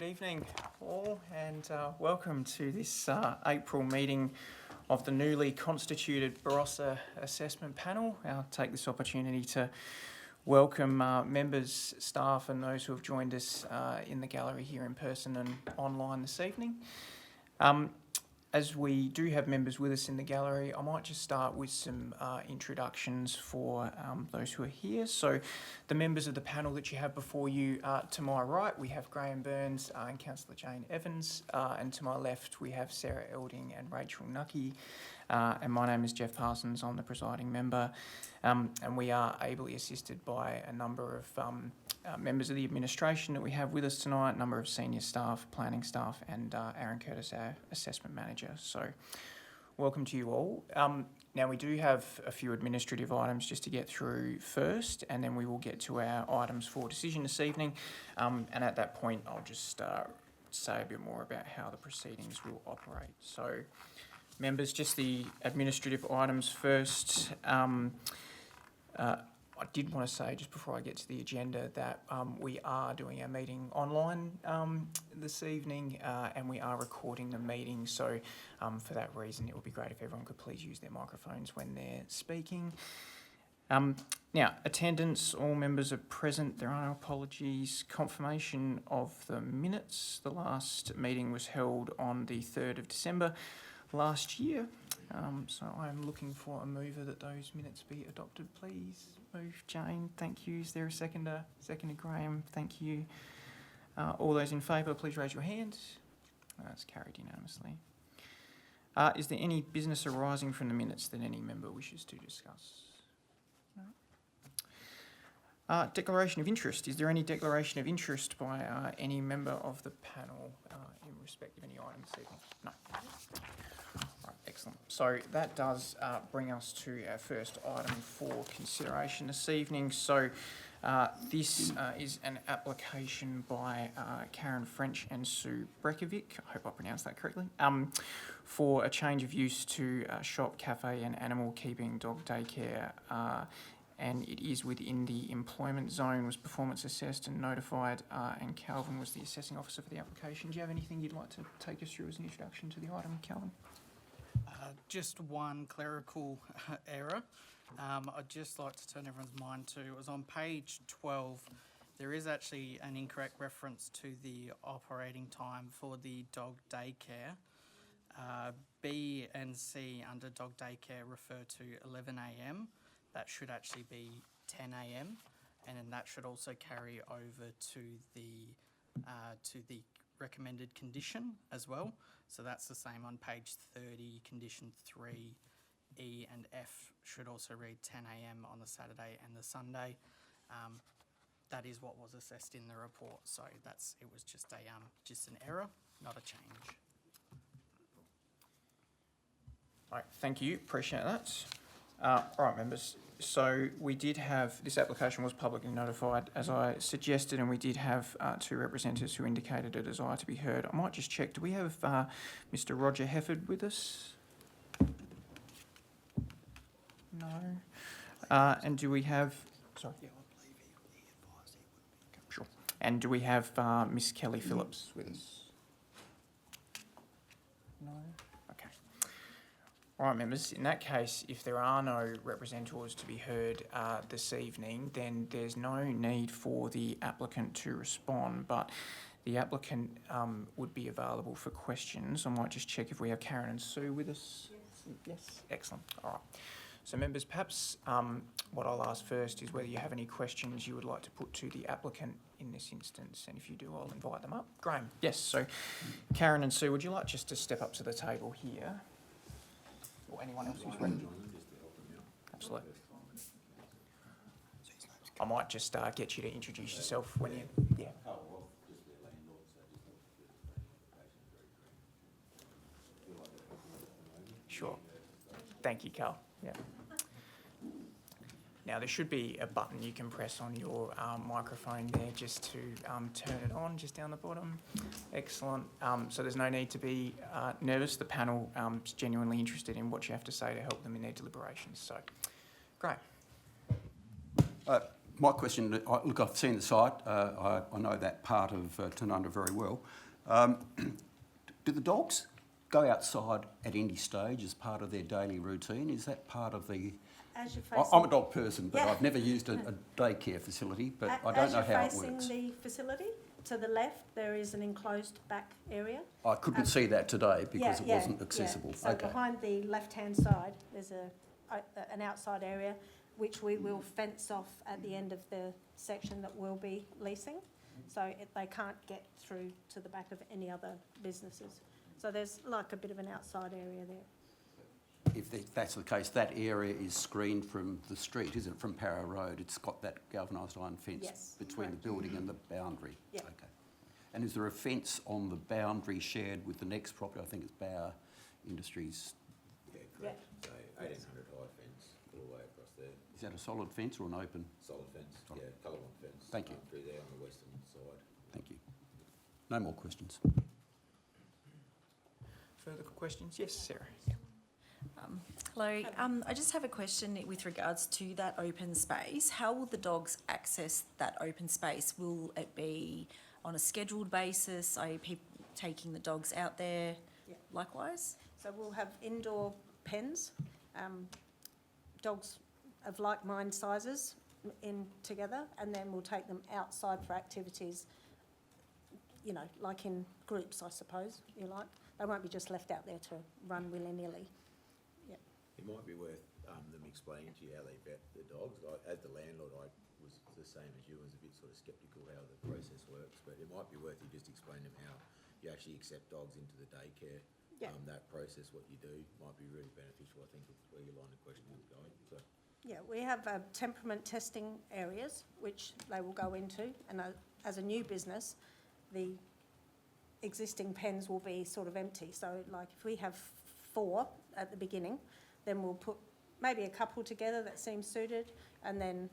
evening all, and welcome to this April meeting of the newly constituted Barossa Assessment Panel. I'll take this opportunity to welcome members, staff and those who have joined us in the gallery here in person and online this evening. As we do have members with us in the gallery, I might just start with some introductions for those who are here. So the members of the panel that you have before you, to my right, we have Graham Burns and Councillor Jane Evans, and to my left we have Sarah Elding and Rachel Nucky, and my name is Jeff Parsons. I'm the presiding member, and we are ably assisted by a number of members of the administration that we have with us tonight, a number of senior staff, planning staff, and Aaron Curtis, our assessment manager. So welcome to you all. Now we do have a few administrative items just to get through first, and then we will get to our items for decision this evening. And at that point, I'll just say a bit more about how the proceedings will operate. So members, just the administrative items first. I did want to say, just before I get to the agenda, that we are doing our meeting online this evening, and we are recording the meeting. So for that reason, it would be great if everyone could please use their microphones when they're speaking. Now, attendance, all members are present. There are no apologies. Confirmation of the minutes. The last meeting was held on the 3rd of December last year. So I'm looking for a mover that those minutes be adopted, please. Move, Jane. Thank you. Is there a seconder? Seconded, Graham. Thank you. All those in favour, please raise your hand. That's carried unanimously. Is there any business arising from the minutes that any member wishes to discuss? No. Declaration of interest. Is there any declaration of interest by any member of the panel in respect of any item this evening? No. Excellent. So that does bring us to our first item for consideration this evening. So this is an application by Karen French and Sue Brekovic, I hope I pronounced that correctly, for a change of use to shop, cafe and animal keeping dog daycare, and it is within the employment zone, was performance assessed and notified, and Calvin was the assessing officer for the application. Do you have anything you'd like to take us through as an introduction to the item, Calvin? Just one clerical error. I'd just like to turn everyone's mind to, it was on page 12, there is actually an incorrect reference to the operating time for the dog daycare. B and C under dog daycare refer to 11 a.m. That should actually be 10 a.m. and then that should also carry over to the recommended condition as well. So that's the same on page 30, condition 3, E and F should also read 10 a.m. on the Saturday and the Sunday. That is what was assessed in the report. So it was just an error, not a change. All right, thank you, appreciate that. All right, members. So we did have, this application was publicly notified as I suggested, and we did have two representatives who indicated a desire to be heard. I might just check, do we have Mr. Roger Hefford with us? No. And do we have, sorry? Yeah, I believe he advised he wouldn't be. Okay, sure. And do we have Miss Kelly Phillips with us? No. All right, members, in that case, if there are no representatives to be heard this evening, then there's no need for the applicant to respond, but the applicant would be available for questions. I might just check if we have Karen and Sue with us. Yes. Excellent. All right. So, members, perhaps what I'll ask first is whether you have any questions you would like to put to the applicant in this instance, and if you do, I'll invite them up. Graham. Yes, so Karen and Sue, would you like just to step up to the table here? Or anyone else who's ready? Absolutely. I might just get you to introduce yourself when you... Yeah. Sure. Thank you, Carl. Yeah. Now, there should be a button you can press on your microphone there just to turn it on, just down the bottom. Excellent. So there's no need to be nervous. The panel is genuinely interested in what you have to say to help them in their deliberations. So, great. My question, look, I've seen the site. I know that part of Tanunda very well. Do the dogs go outside at any stage as part of their daily routine? Is that part of the... As you're facing, I'm a dog person, but Yeah. I've never used a daycare facility, but I don't know how it As you're works. facing the facility, to the left, there is an enclosed back area. I couldn't see that today because it wasn't Yeah. accessible. So Okay. behind the left-hand side, there's an outside area which we will fence off at the end of the section that we'll be leasing. So they can't get through to the back of any other businesses. So there's like a bit of an outside area there. If that's the case, that area is screened from the street, isn't it, from Para Road? It's got that galvanised iron fence Yes, between the building and the boundary? Yeah. Okay. And is there a fence on the boundary shared with the next property? I think it's Bauer Industries. Yeah, correct. So 1800 high fence all the way across there. Is that a solid fence or an open? Solid fence, Solid. yeah, colour-one fence. Thank you. Through there on the western side. Thank you. No more questions. Further questions? Yes, Sarah. Hello, I just have a question with regards to that open space. How will the dogs access that open space? Will it be on a scheduled basis? Are you taking the dogs out there Yeah. likewise? So we'll have indoor pens, dogs of like-mind sizes in together, and then we'll take them outside for activities, you know, like in groups, I suppose, you like. They won't be just left out there to run willy-nilly. It might be worth them explaining to you how they vet the dogs. As the landlord, I was the same as you, I was a bit sort of sceptical how the process works, but it might be worth you just explaining them how you actually accept dogs into the daycare. Yeah. That process, what you do, might be really beneficial, I think, of where your line of questioning is going. So, Yeah, we have temperament testing areas, which they will go into, and as a new business, the existing pens will be sort of empty. So like if we have 4 at the beginning, then we'll put maybe a couple together that seem suited, and then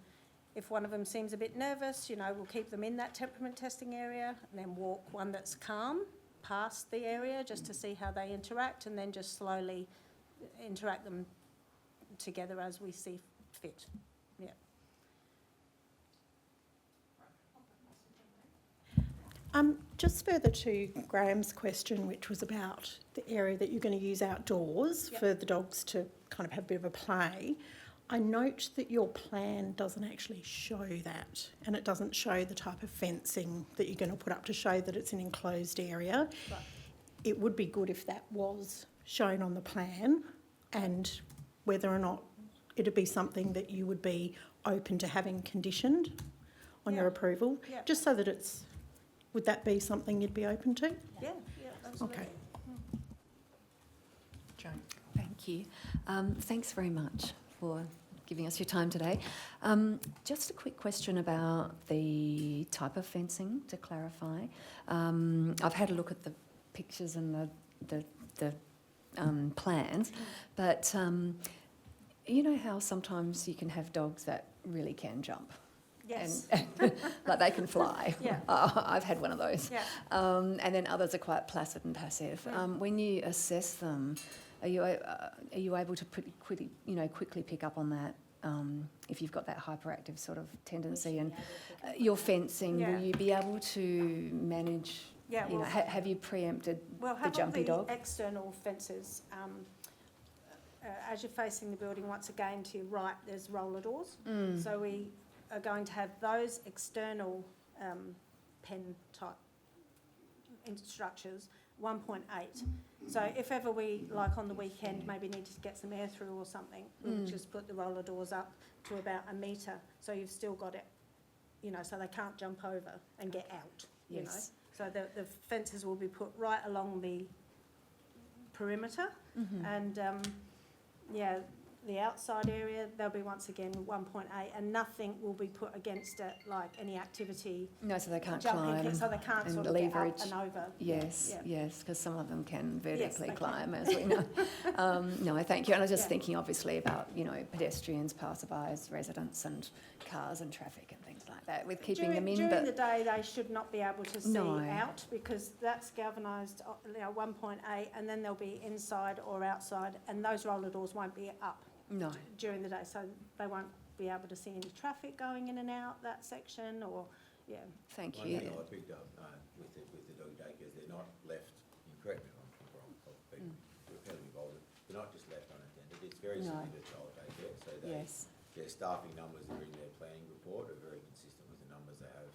if one of them seems a bit nervous, you know, we'll keep them in that temperament testing area and then walk one that's calm past the area just to see how they interact, and then just slowly interact them together as we see fit. Yeah. Just further to Graham's question, which was about the area that you're going to use outdoors Yep. for the dogs to kind of have a bit of a play. I note that your plan doesn't actually show that, and it doesn't show the type of fencing that you're going to put up to show that it's an enclosed area. Right. It would be good if that was shown on the plan, and whether or not it'd be something that you would be open to having conditioned on your Yeah. approval, Yeah. just so that it's... Would that be something you'd be open to? Yeah, absolutely. Okay. Jane. Thank you. Thanks very much for giving us your time today. Just a quick question about the type of fencing, to clarify. I've had a look at the pictures and the plans, but you know how sometimes you can have dogs that really can jump? Yes. And like they can fly. Yeah. I've had one of those. Yeah. And then others are quite placid and passive. When you assess them, are you able to quickly pick up on that if you've got that hyperactive sort of tendency? And your fencing, Yeah. will you be able to manage? Yeah, You know, well, have you preempted We'll the have all jumpy the dog? external fences. As you're facing the building, once again to your right, there's roller doors. So we are going to have those external pen type structures, 1.8. So if ever we, like on the weekend, maybe need to get some air through or something, we'll just put the roller doors up to about 1 metre. So you've still got it, you know, so they can't jump over and get out, you know. Yes. So the fences will be put right along the perimeter, and yeah, the outside area, they'll be once again 1.8, and nothing will be put against it, like any activity, No, so they can't jumping, climb. so they can't and sort of get leverage. up and over. Yes, Yeah. yes, because some of them can Yes, vertically they climb, can. as we know. No, thank you. And I was just Yeah. thinking, obviously, about, you know, pedestrians, passerbys, residents and cars and traffic and things like that, with keeping them in. During the day, they should not be able to see No. out, because that's galvanised, you know, 1.8, and then they'll be inside or outside, and those roller doors won't be up No, during the day, so they won't be able to see any traffic going in and out that section, or, yeah. Thank One you. thing I picked up with the dog daycares, they're not left, correct me if I'm wrong, I've been heavily involved, they're not just left unattended, it's very No. similar to child daycare, so Yes. their staffing numbers that are in their planning report are very consistent with the numbers they have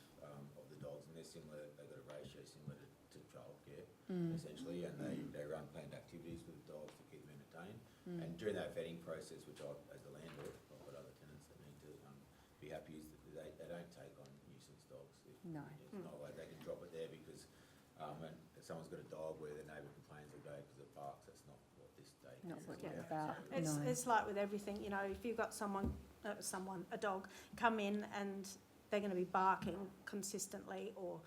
of the dogs, and they're similar, they've got a ratio similar to childcare, essentially, and they run planned activities with the dogs to keep them entertained. And during that vetting process, which I, as the landlord, I've got other tenants that need to be happy, is that they don't take on nuisance dogs. No. It's not like they can drop it there because and if someone's got a dog where their neighbour complains all day because it barks, that's not what this day Not is what all you're about. about. So- No. It's like with everything, you know, if you've got a dog, come in and they're going to be barking consistently or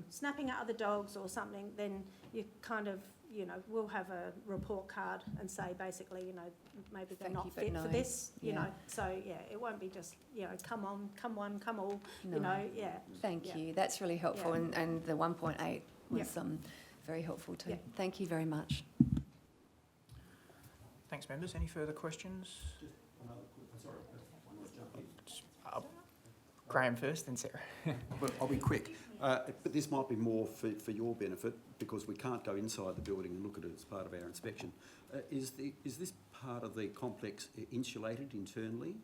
snapping at other dogs or something, then you kind of, you know, we'll have a report card and say basically, you know, maybe they're Thank not you, but fit for no. this, you Yeah. know. So, yeah, it won't be just, you know, come on, come one, come all, No. you know, yeah. Thank Yeah. you. That's really helpful, Yeah. and the 1.8 was very helpful too. Yeah. Thank you very much. Thanks, members. Any further questions? Graham first, then Sarah. But I'll be quick. But this might be more for your benefit because we can't go inside the building and look at it as part of our inspection. Is this part of the complex insulated internally?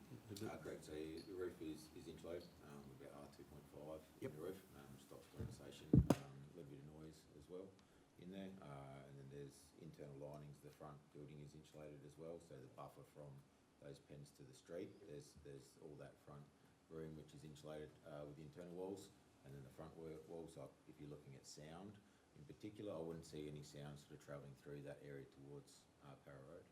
Correct, so the roof is insulated, we've got R2.5 in the roof, stops condensation, a little bit of noise as well in there, and then there's internal linings, the front building is insulated as well, so the buffer from those pens to the street, there's all that front room which is insulated with the internal walls, and then the front walls, like if you're looking at sound in particular, I wouldn't see any sound sort of travelling through that area towards Para Road.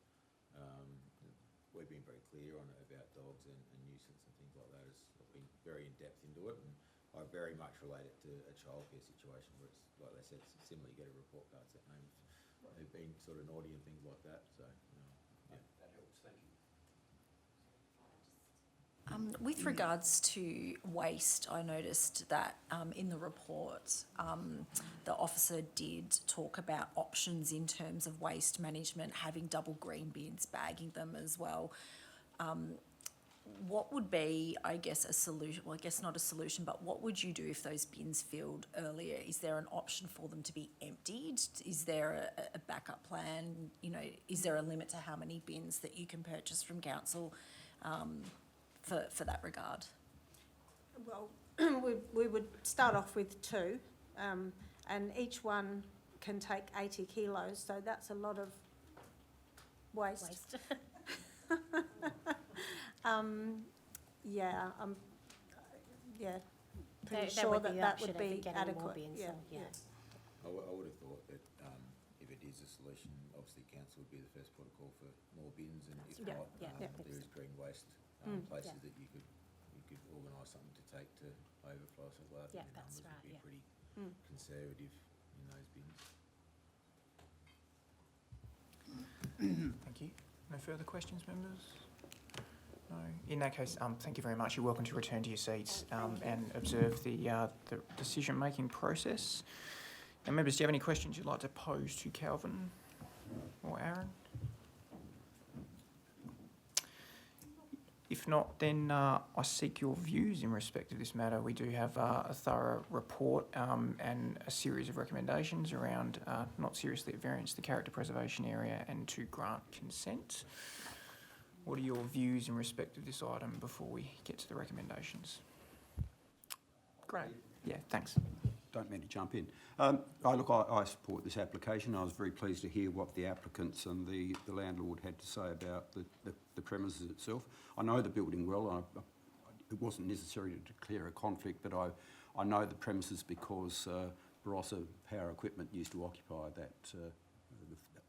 We've been very clear on it about dogs and nuisance and things like that. I've been very in depth into it, and I very much relate it to a childcare situation where it's, like they said, similar, you get a report card set name who've been sort of naughty and things like that, so, yeah. That helps, thank you. With regards to waste, I noticed that in the report, the officer did talk about options in terms of waste management, having double green bins, bagging them as well. What would be, I guess, a solution? Well, I guess not a solution, but what would you do if those bins filled earlier? Is there an option for them to be emptied? Is there a backup plan? You know, is there a limit to how many bins that you can purchase from council? For that regard? Well, we would start off with 2, and each one can take 80 kilos, so that's a lot of waste. Yeah, pretty sure that would be adequate. Yeah. I would have thought that if it is a solution, obviously council would be the first port of call for more bins, and if Yeah, not, yeah. there is green waste places that you could organise something to take to overflow, so I think the numbers would be pretty conservative in those bins. Thank you. No further questions, members? No. In that case, thank you very much. You're welcome to return to your seats and observe the decision-making process. And members, do you have any questions you'd like to pose to Calvin or Aaron? If not, then I seek your views in respect of this matter. We do have a thorough report and a series of recommendations around not seriously at variance the character preservation area and to grant consent. What are your views in respect of this item before we get to the recommendations? Great. Yeah, thanks. Don't mean to jump in. I support this application. I was very pleased to hear what the applicants and the landlord had to say about the premises itself. I know the building well. It wasn't necessary to declare a conflict, but I know the premises because Barossa Power Equipment used to occupy that the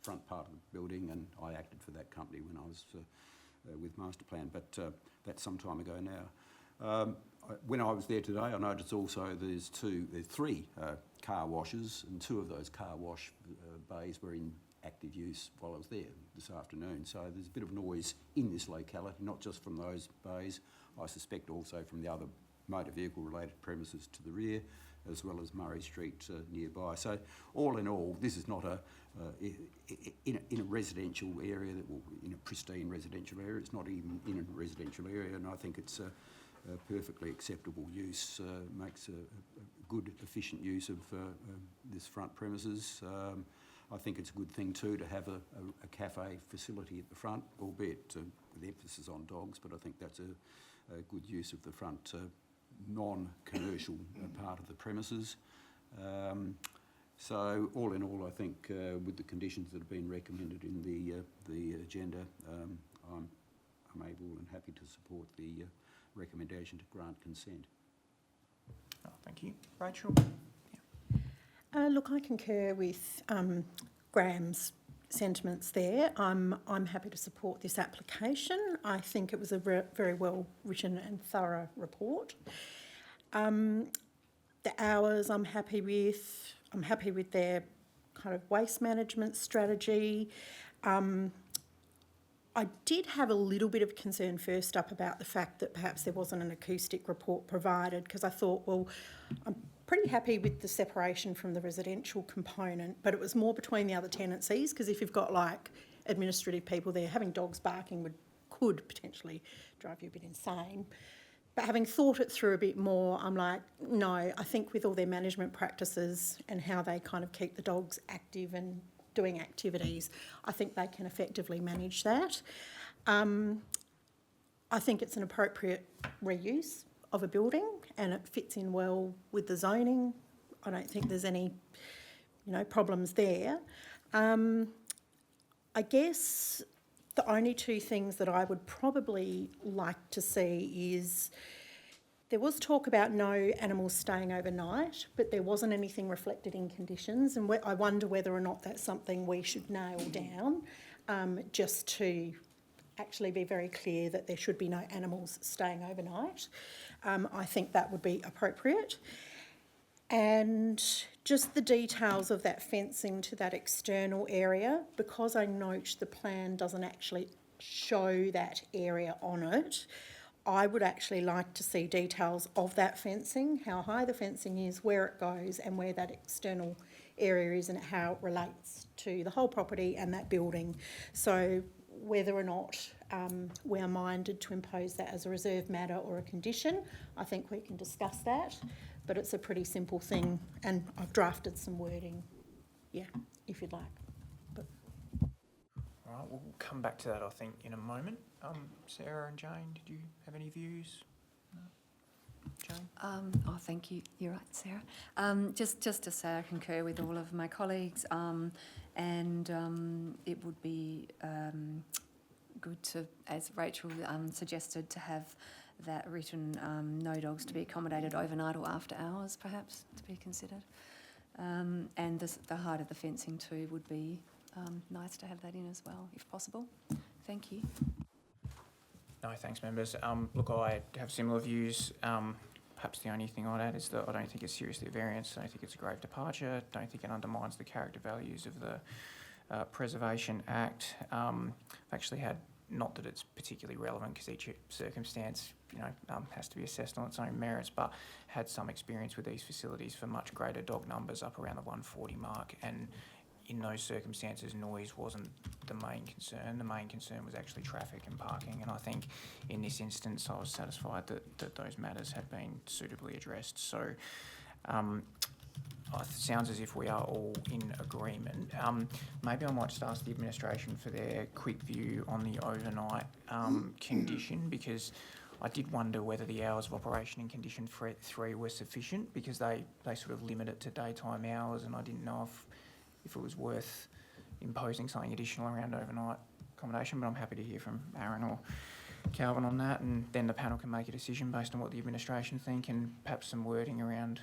front part of the building, and I acted for that company when I was with Masterplan, but that's some time ago now. When I was there today, I noticed also there's 3 car washes, and 2 of those car wash bays were in active use while I was there this afternoon. So there's a bit of noise in this locality, not just from those bays. I suspect also from the other motor vehicle related premises to the rear, as well as Murray Street nearby. So all in all, this is not in a residential area, in a pristine residential area. It's not even in a residential area, and I think it's a perfectly acceptable use, makes a good, efficient use of this front premises. I think it's a good thing too to have a cafe facility at the front, albeit with emphasis on dogs, but I think that's a good use of the front non-commercial part of the premises. So all in all, I think with the conditions that have been recommended in the agenda, I'm able and happy to support the recommendation to grant consent. Oh, thank you. Rachel? Look, I concur with Graham's sentiments there. I'm happy to support this application. I think it was a very well written and thorough report. The hours I'm happy with. I'm happy with their kind of waste management strategy. I did have a little bit of concern first up about the fact that perhaps there wasn't an acoustic report provided, because I thought, well, I'm pretty happy with the separation from the residential component, but it was more between the other tenancies, because if you've got like administrative people there, having dogs barking could potentially drive you a bit insane. But having thought it through a bit more, I'm like, no, I think with all their management practices and how they kind of keep the dogs active and doing activities, I think they can effectively manage that. I think it's an appropriate reuse of a building and it fits in well with the zoning. I don't think there's any, problems there. I guess the only two things that I would probably like to see is there was talk about no animals staying overnight, but there wasn't anything reflected in conditions, and I wonder whether or not that's something we should nail down, just to actually be very clear that there should be no animals staying overnight. I think that would be appropriate. And just the details of that fencing to that external area, because I note the plan doesn't actually show that area on it, I would actually like to see details of that fencing, how high the fencing is, where it goes and where that external area is and how it relates to the whole property and that building. So whether or not we are minded to impose that as a reserve matter or a condition, I think we can discuss that. But it's a pretty simple thing, and I've drafted some wording, if you'd like. But All right, we'll come back to that, I think, in a moment. Sarah and Jane, did you have any views? No? Jane? Thank you. You're right, Sarah. Just to say I concur with all of my colleagues, and it would be good to, as Rachel suggested, to have that written no dogs to be accommodated overnight or after hours, perhaps, to be considered. And the height of the fencing too would be nice to have that in as well, if possible. Thank you. No, thanks, members. Look, I have similar views. Perhaps the only thing I'd add is that I don't think it's seriously a variance. I don't think it's a grave departure. I don't think it undermines the character values of the Preservation Act. I've actually had, not that it's particularly relevant because each circumstance, has to be assessed on its own merits, but had some experience with these facilities for much greater dog numbers up around the 140 mark, and in those circumstances noise wasn't the main concern. The main concern was actually traffic and parking, and I think in this instance I was satisfied that those matters had been suitably addressed. So it sounds as if we are all in agreement. Maybe I might just ask the administration for their quick view on the overnight condition, because I did wonder whether the hours of operation in condition 3 were sufficient, because they sort of limit it to daytime hours, and I didn't know if it was worth imposing something additional around overnight accommodation, but I'm happy to hear from Aaron or Calvin on that, and then the panel can make a decision based on what the administration think, and perhaps some wording around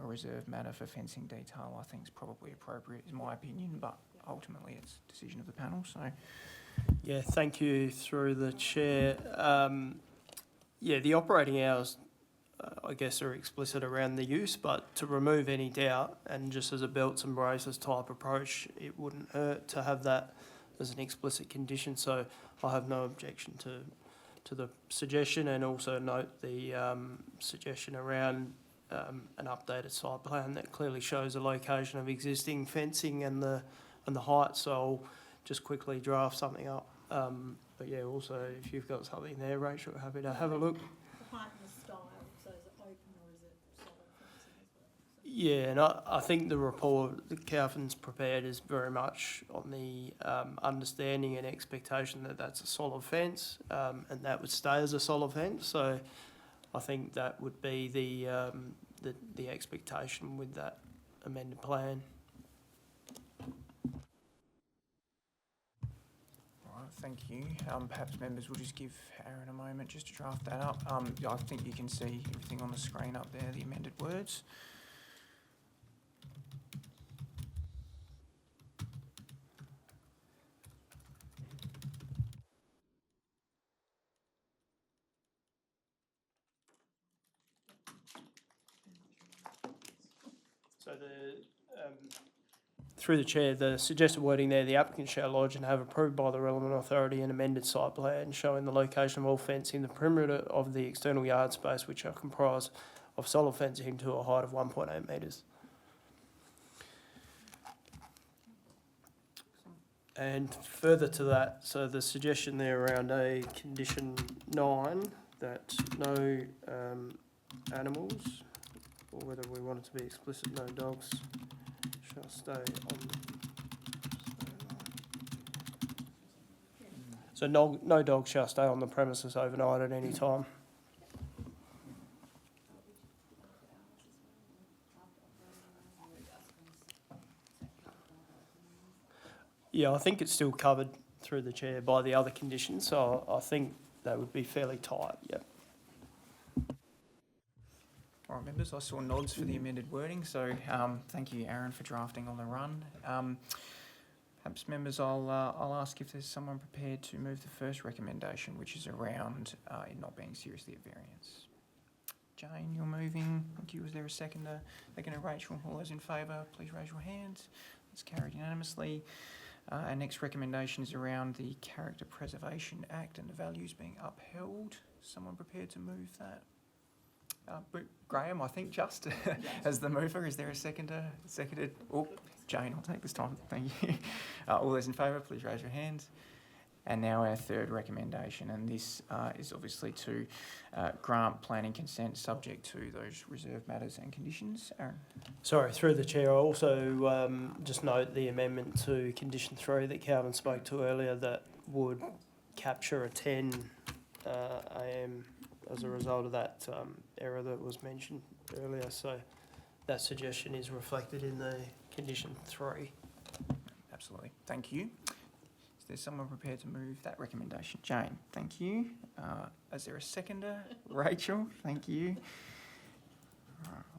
a reserve matter for fencing detail I think is probably appropriate, is my opinion, but ultimately it's a decision of the panel. So, yeah, thank you through the chair. The operating hours, I guess, are explicit around the use, but to remove any doubt and just as a belts and braces type approach, it wouldn't hurt to have that as an explicit condition. So I have no objection to the suggestion, and also note the suggestion around an updated site plan that clearly shows the location of existing fencing and the height, so I'll just quickly draft something up. But yeah, also, if you've got something there, Rachel, happy to have a look. The height and the style, so is it open or is it solid fencing as well? Yeah, and I think the report that Calvin's prepared is very much on the understanding and expectation that that's a solid fence, and that would stay as a solid fence. So I think that would be the expectation with that amended plan. All right, thank you. Perhaps members will just give Aaron a moment just to draft that up. I think you can see everything on the screen up there, the amended words. So through the chair, the suggested wording there, the applicant shall lodge and have approved by the relevant authority an amended site plan showing the location of all fencing, the perimeter of the external yard space, which are comprised of solid fencing to a height of 1.8 metres. And further to that, so the suggestion there around a condition 9, that no animals, or whether we want it to be explicit, no dogs shall stay on. So no dog shall stay on the premises overnight at any time. Yeah, I think it's still covered through the chair by the other conditions, so I think that would be fairly tight, yep. All right, members, I saw nods for the amended wording, so thank you, Aaron, for drafting on the run. Perhaps, members, I'll ask if there's someone prepared to move the first recommendation, which is around it not being seriously at variance. Jane, you're moving. Thank you. Was there a seconder? Seconder, Rachel. All those in favour, please raise your hand. It's carried unanimously. Our next recommendation is around the Character Preservation Act and the values being upheld. Someone prepared to move that? Graham, I think, just as the mover. Is there a seconder? Seconded? Oh, Jane, I'll take this time. Thank you. All those in favour, please raise your hands. And now our third recommendation, and this is obviously to grant planning consent subject to those reserved matters and conditions. Aaron? Sorry, through the chair, I also just note the amendment to condition 3 that Calvin spoke to earlier that would capture a 10 a.m. as a result of that error that was mentioned earlier. So that suggestion is reflected in the condition 3. Absolutely. Thank you. Is there someone prepared to move that recommendation? Jane, thank you. Is there a seconder? Rachel, thank you.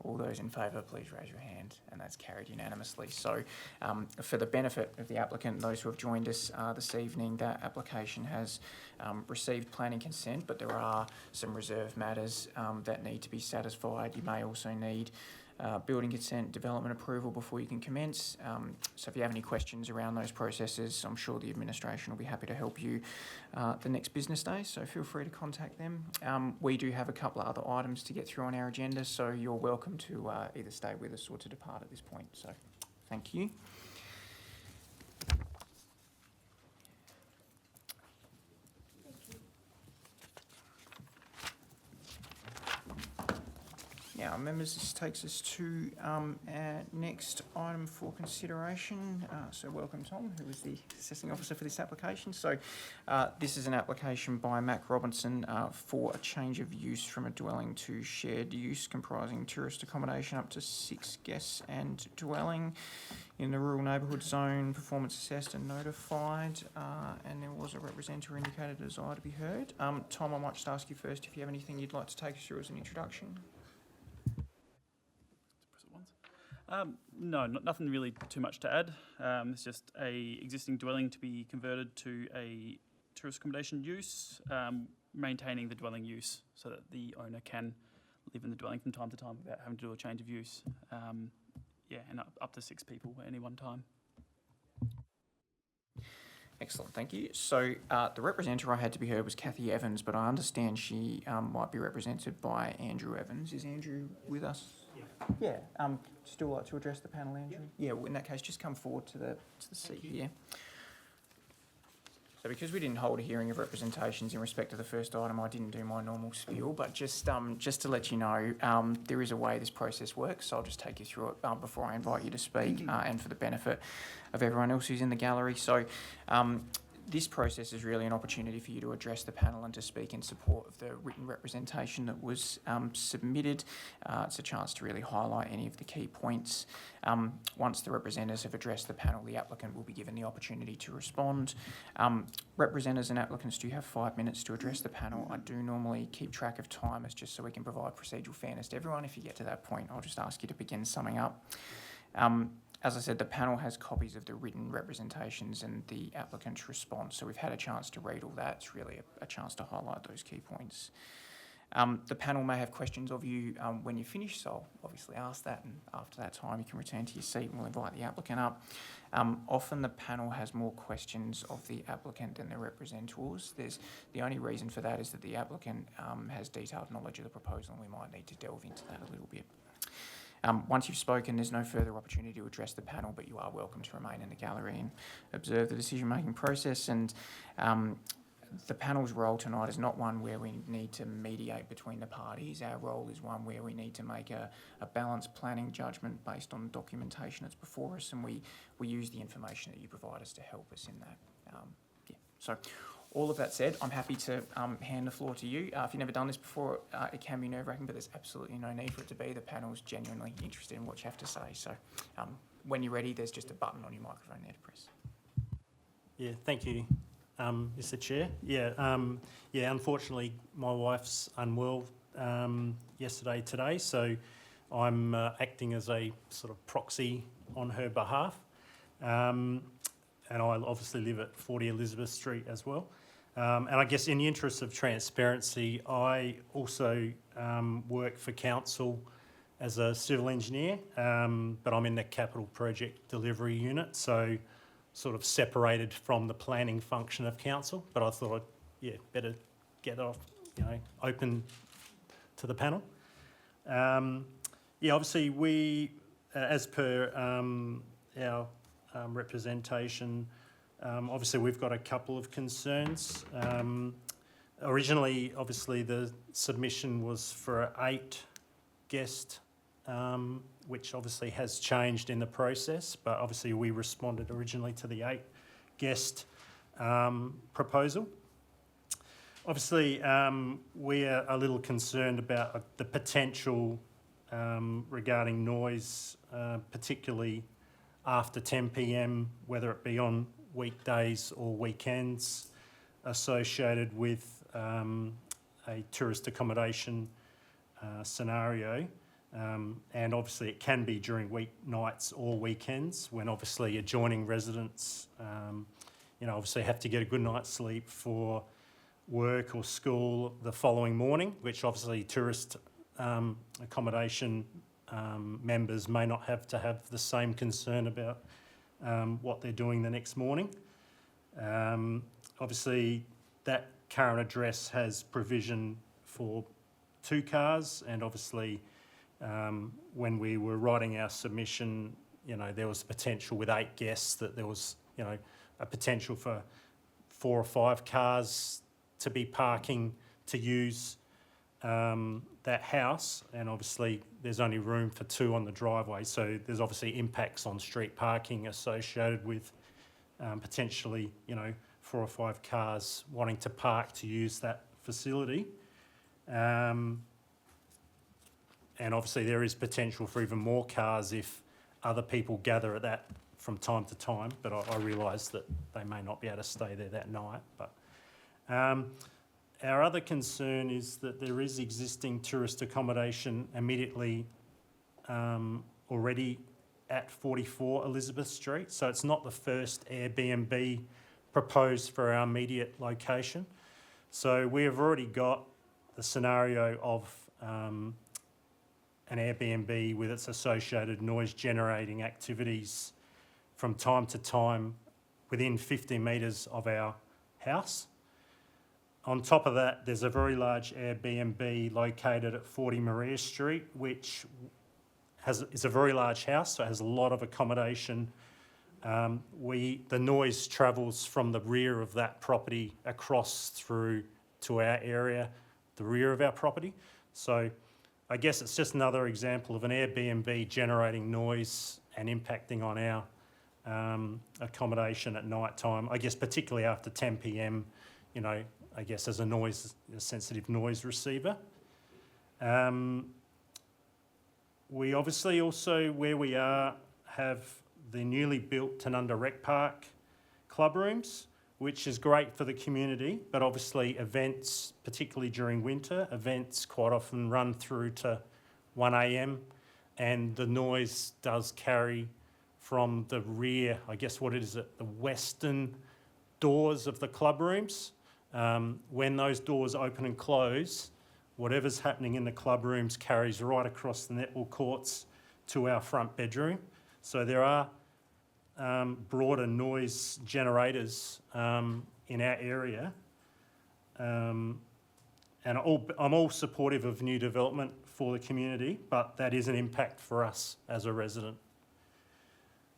All those in favour, please raise your hand, and that's carried unanimously. So for the benefit of the applicant, those who have joined us this evening, that application has received planning consent, but there are some reserved matters that need to be satisfied. You may also need building consent, development approval before you can commence. So if you have any questions around those processes, I'm sure the administration will be happy to help you the next business day, so feel free to contact them. We do have a couple of other items to get through on our agenda, so you're welcome to either stay with us or to depart at this point. So thank you. Now, members, this takes us to our next item for consideration. So welcome, Tom, who is the assessing officer for this application. So this is an application by Mac Robinson for a change of use from a dwelling to shared use comprising tourist accommodation up to 6 guests and dwelling in the rural neighbourhood zone, performance assessed and notified, and there was a representative indicated a desire to be heard. Tom, I might just ask you first if you have anything you'd like to take us through as an introduction. No, nothing really too much to add. It's just a existing dwelling to be converted to a tourist accommodation use, maintaining the dwelling use so that the owner can live in the dwelling from time to time without having to do a change of use. And up to 6 people at any one time. Excellent, thank you. So the representative I had to be heard was Kathy Evans, but I understand she might be represented by Andrew Evans. Is Andrew with us? Yeah, still like to address the panel, Andrew? Yeah, well, in that case, just come forward to the seat here. So because we didn't hold a hearing of representations in respect to the first item, I didn't do my normal spiel, but just to let you know, there is a way this process works, so I'll just take you through it before I invite you to speak, and for the benefit of everyone else who's in the gallery. So this process is really an opportunity for you to address the panel and to speak in support of the written representation that was submitted. It's a chance to really highlight any of the key points. Once the representatives have addressed the panel, the applicant will be given the opportunity to respond. Representatives and applicants do have 5 minutes to address the panel. I do normally keep track of time, it's just so we can provide procedural fairness to everyone. If you get to that point, I'll just ask you to begin summing up. As I said, the panel has copies of the written representations and the applicant's response, so we've had a chance to read all that. It's really a chance to highlight those key points. The panel may have questions of you when you finish, so I'll obviously ask that, and after that time you can return to your seat and we'll invite the applicant up. Often the panel has more questions of the applicant than the representatives. The only reason for that is that the applicant has detailed knowledge of the proposal, and we might need to delve into that a little bit. Once you've spoken, there's no further opportunity to address the panel, but you are welcome to remain in the gallery and observe the decision-making process. And the panel's role tonight is not one where we need to mediate between the parties. Our role is one where we need to make a balanced planning judgment based on documentation that's before us, and we use the information that you provide us to help us in that. So all of that said, I'm happy to hand the floor to you. If you've never done this before, it can be nerve-wracking, but there's absolutely no need for it to be. The panel's genuinely interested in what you have to say. So when you're ready, there's just a button on your microphone there to press. Yeah, thank you, Mr. Chair. Unfortunately, my wife's unwell today, so I'm acting as a sort of proxy on her behalf. And I obviously live at 40 Elizabeth Street as well. And I guess in the interest of transparency, I also work for council as a civil engineer, but I'm in the capital project delivery unit, so sort of separated from the planning function of council. But I thought I'd better get off, open to the panel. Obviously we, as per our representation, obviously we've got a couple of concerns. Originally, obviously the submission was for 8 guest, which obviously has changed in the process, but obviously we responded originally to the 8 guest proposal. Obviously, we are a little concerned about the potential regarding noise, particularly after 10 p.m, whether it be on weekdays or weekends, associated with a tourist accommodation scenario. And obviously it can be during weeknights or weekends when obviously adjoining residents, obviously have to get a good night's sleep for work or school the following morning, which obviously tourist accommodation members may not have to have the same concern about what they're doing the next morning. Obviously, that current address has provision for 2 cars, and obviously when we were writing our submission, there was potential with 8 guests that there was, a potential for 4 or 5 cars to be parking to use that house, and obviously there's only room for 2 on the driveway, so there's obviously impacts on street parking associated with potentially 4 or 5 cars wanting to park to use that facility. And obviously there is potential for even more cars if other people gather at that from time to time, but I realise that they may not be able to stay there that night. But our other concern is that there is existing tourist accommodation immediately already at 44 Elizabeth Street, so it's not the first Airbnb proposed for our immediate location. So we have already got the scenario of an Airbnb with its associated noise generating activities from time to time within 50 metres of our house. On top of that, there's a very large Airbnb located at 40 Maria Street, which it's a very large house, so it has a lot of accommodation. The noise travels from the rear of that property across through to our area, the rear of our property. So I guess it's just another example of an Airbnb generating noise and impacting on our accommodation at night time. I guess particularly after 10 p.m, I guess as a sensitive noise receiver. We obviously also, where we are, have the newly built Tanunda Rec Park club rooms, which is great for the community, but obviously events, particularly during winter, events quite often run through to 1 a.m, and the noise does carry from the rear, I guess what it is, at the western doors of the club rooms. When those doors open and close, whatever's happening in the club rooms carries right across the netball courts to our front bedroom. So there are broader noise generators in our area. And I'm all supportive of new development for the community, but that is an impact for us as a resident.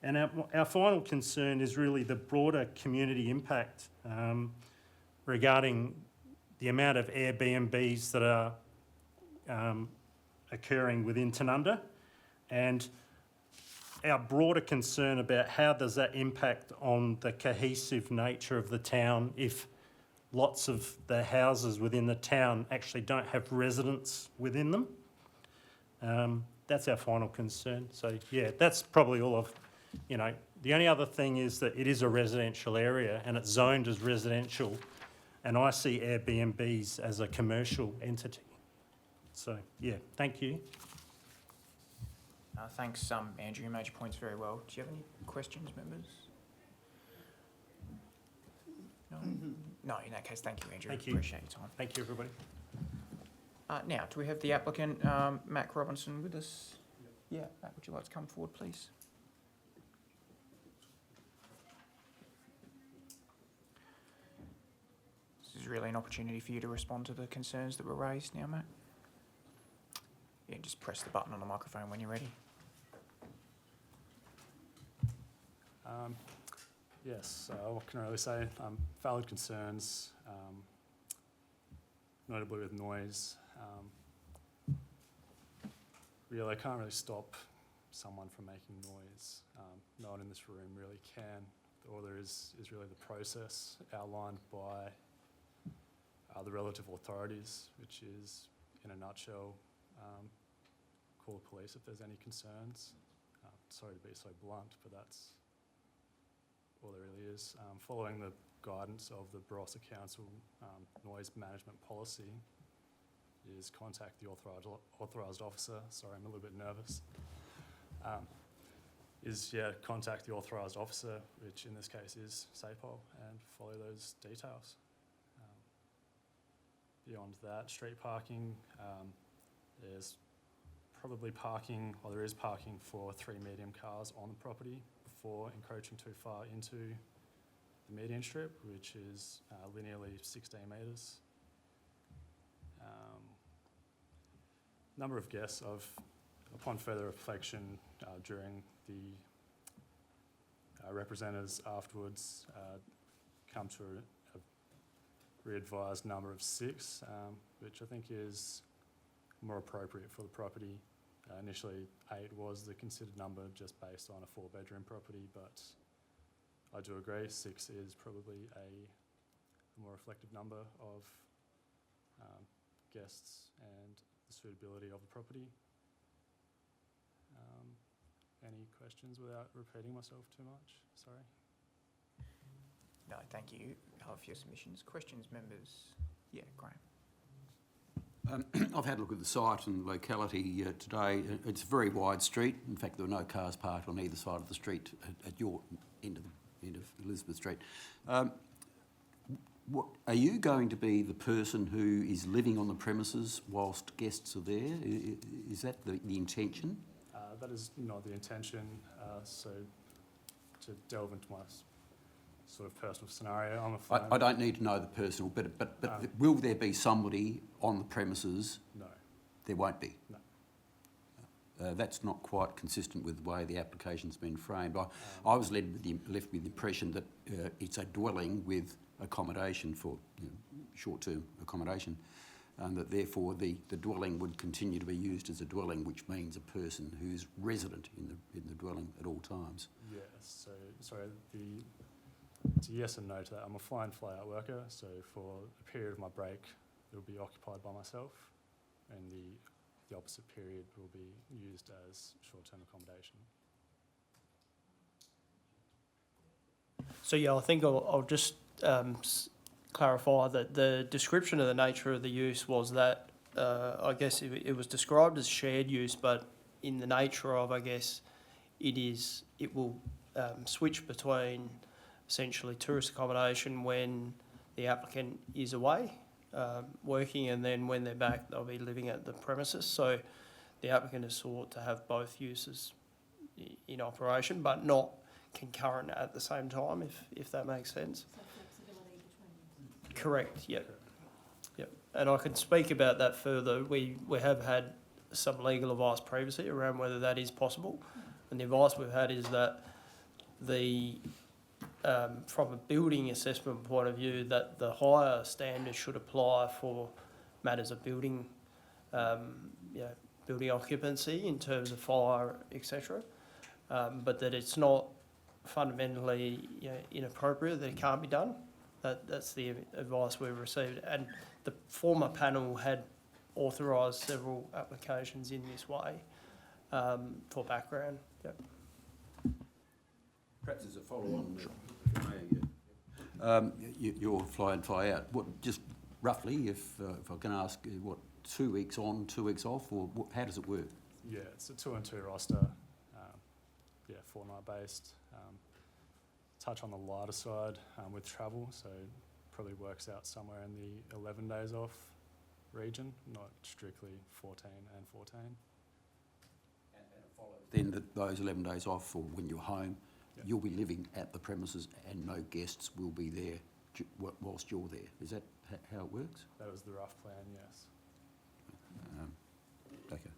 And our final concern is really the broader community impact regarding the amount of Airbnbs that are occurring within Tanunda, and our broader concern about how does that impact on the cohesive nature of the town if lots of the houses within the town actually don't have residents within them. That's our final concern. So yeah, that's probably all of, the only other thing is that it is a residential area and it's zoned as residential, and I see Airbnbs as a commercial entity. So yeah, thank you. Thanks, Andrew. You made your points very well. Do you have any questions, members? No? No, in that case, thank you, Andrew. Thank you. Appreciate your time. Thank you, everybody. Now, do we have the applicant, Mac Robinson, with us? Yeah, Mac, would you like to come forward, please? This is really an opportunity for you to respond to the concerns that were raised now, Matt. Yeah, just press the button on the microphone when you're ready. Yes, what can I really say? Valid concerns, notably with noise. Really, I can't really stop someone from making noise. No one in this room really can. All there is really the process outlined by the relative authorities, which is, in a nutshell, call the police if there's any concerns. Sorry to be so blunt, but that's all there really is. Following the guidance of the Barossa Council noise management policy is contact the authorised officer. Sorry, I'm a little bit nervous. Contact the authorised officer, which in this case is SAPOL, and follow those details. Beyond that, street parking, there's probably parking, or there is parking for 3 medium cars on the property before encroaching too far into the median strip, which is linearly 16 metres. Number of guests upon further reflection during the representatives afterwards come to a re-advised number of 6, which I think is more appropriate for the property. Initially 8 was the considered number just based on a 4-bedroom property, but I do agree 6 is probably a more reflective number of guests and the suitability of the property. Any questions without repeating myself too much? Sorry. No, thank you for your submissions. Questions, members? Yeah, Graham. I've had a look at the site and locality today. It's a very wide street. In fact, there were no cars parked on either side of the street at your end of Elizabeth Street. What, are you going to be the person who is living on the premises whilst guests are there? Is that the intention? That is not the intention. So to delve into my sort of personal scenario, I'm a fan. I don't need to know the personal, but will there be somebody on the premises? No. There won't be? No. that's not quite consistent with the way the application's been framed. I was left with the impression that it's a dwelling with accommodation for short-term accommodation, and that therefore the dwelling would continue to be used as a dwelling, which means a person who's resident in the dwelling at all times. Yes, so, sorry, it's a yes and no to that. I'm a fly-in, fly-out worker, so for a period of my break, it'll be occupied by myself, and the opposite period will be used as short-term accommodation. So yeah, I think I'll just clarify that the description of the nature of the use was that, I guess it was described as shared use, but in the nature of, I guess, it will switch between essentially tourist accommodation when the applicant is away working, and then when they're back, they'll be living at the premises. So the applicant has sought to have both uses in operation, but not concurrent at the same time, if that makes sense. So flexibility between them. Correct, yep. Yep. And I can speak about that further. We have had some legal advice previously around whether that is possible. And the advice we've had is that from a building assessment point of view, that the higher standards should apply for matters of building, building occupancy in terms of fire, etc. But that it's not fundamentally inappropriate, that it can't be done. That's the advice we've received. And the former panel had authorised several applications in this way for background. Yep. Perhaps as a follow-on, your fly in, fly out. What, just roughly, if I can ask, 2 weeks on, 2 weeks off, or how does it work? Yeah, it's a 2-and-2 roster, fortnight based. Touch on the lighter side with travel, so probably works out somewhere in the 11 days off region, not strictly 14 and 14. And it follows then that those 11 days off, or when you're home, Yep. you'll be living at the premises and no guests will be there whilst you're there. Is that how it works? That was the rough plan, yes. Okay.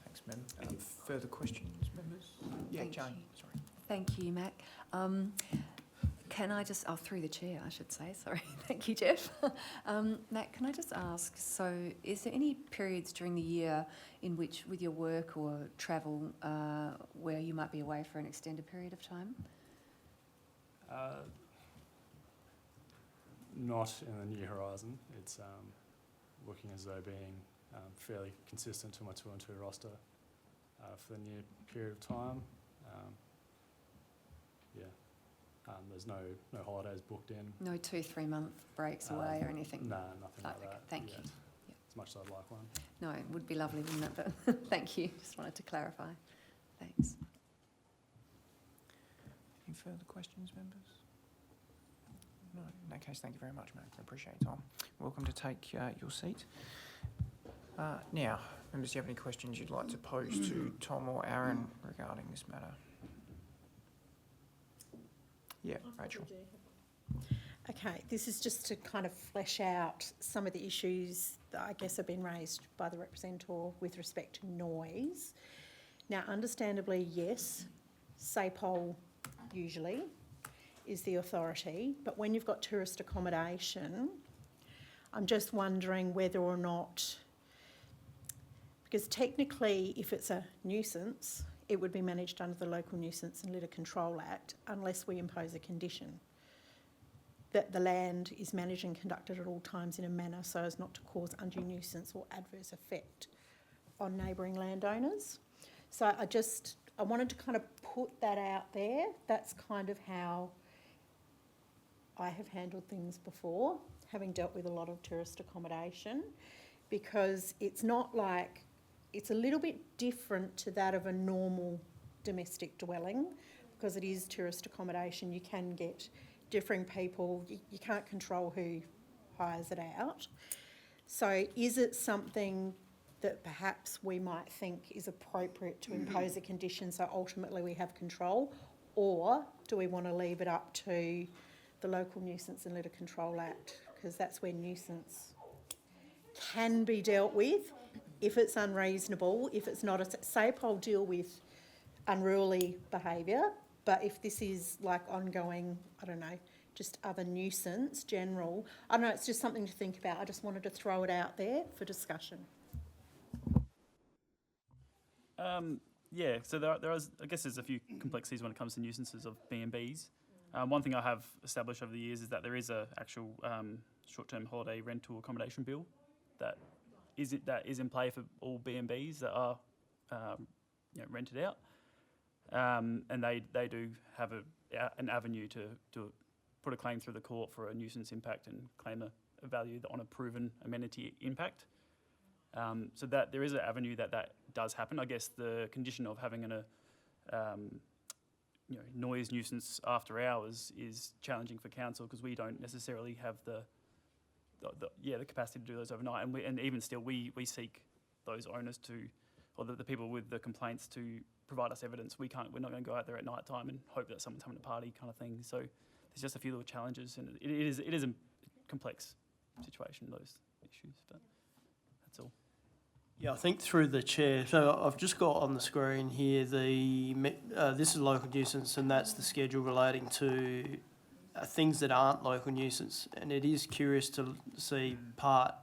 Thanks, Mem. Any further questions, members? Yeah, Thank Jane, you. sorry. Thank you, Mac. Can I just, through the chair, I should say, sorry. Thank you, Jeff. Mac, can I just ask, so is there any periods during the year in which, with your work or travel, where you might be away for an extended period of time? Not in the near horizon. It's looking as though being fairly consistent to my 2-and-2 roster for the near period of time. There's no holidays booked in. No 2-3 month breaks away or anything? No, nothing like Okay, that. thank yet. you. Yeah. As much as I'd like one. No, it would be lovely, wouldn't it? But thank you. Just wanted to clarify. Thanks. Any further questions, members? No. In that case, thank you very much, Matt. I appreciate your time. Welcome to take your seat. Now, members, do you have any questions you'd like to pose to Tom or Aaron regarding this matter? Yeah, Rachel. Okay, this is just to kind of flesh out some of the issues that I guess have been raised by the representative with respect to noise. Now, understandably, yes, SAPOL usually is the authority, but when you've got tourist accommodation, I'm just wondering whether or not, because technically if it's a nuisance, it would be managed under the Local Nuisance and Litter Control Act unless we impose a condition that the land is managed and conducted at all times in a manner so as not to cause undue nuisance or adverse effect on neighbouring landowners. So I wanted to kind of put that out there. That's kind of how I have handled things before, having dealt with a lot of tourist accommodation, because it's not like, it's a little bit different to that of a normal domestic dwelling, because it is tourist accommodation. You can get differing people. You can't control who hires it out. So is it something that perhaps we might think is appropriate to impose a condition so ultimately we have control, or do we want to leave it up to the Local Nuisance and Litter Control Act, because that's where nuisance can be dealt with, if it's unreasonable, if it's not, SAPE I'll deal with unruly behaviour, but if this is like ongoing, I don't know, just other nuisance, general, I don't know, it's just something to think about. I just wanted to throw it out there for discussion. Yeah, so there is, I guess there's a few complexities when it comes to nuisances of B&Bs. One thing I have established over the years is that there is a actual short-term holiday rental accommodation bill that is in play for all B&Bs that are rented out, and they do have an avenue to put a claim through the court for a nuisance impact and claim a value on a proven amenity impact. So that there is an avenue that does happen. I guess the condition of having noise nuisance after hours is challenging for council because we don't necessarily have the capacity to do those overnight, and even still we seek those owners or the people with the complaints to provide us evidence. We're not going to go out there at night time and hope that someone's having a party kind of thing. So there's just a few little challenges, and it is a complex situation, those issues, but that's all. Yeah, I think through the chair, so I've just got on the screen here this is local nuisance, and that's the schedule relating to things that aren't local nuisance. And it is curious to see Part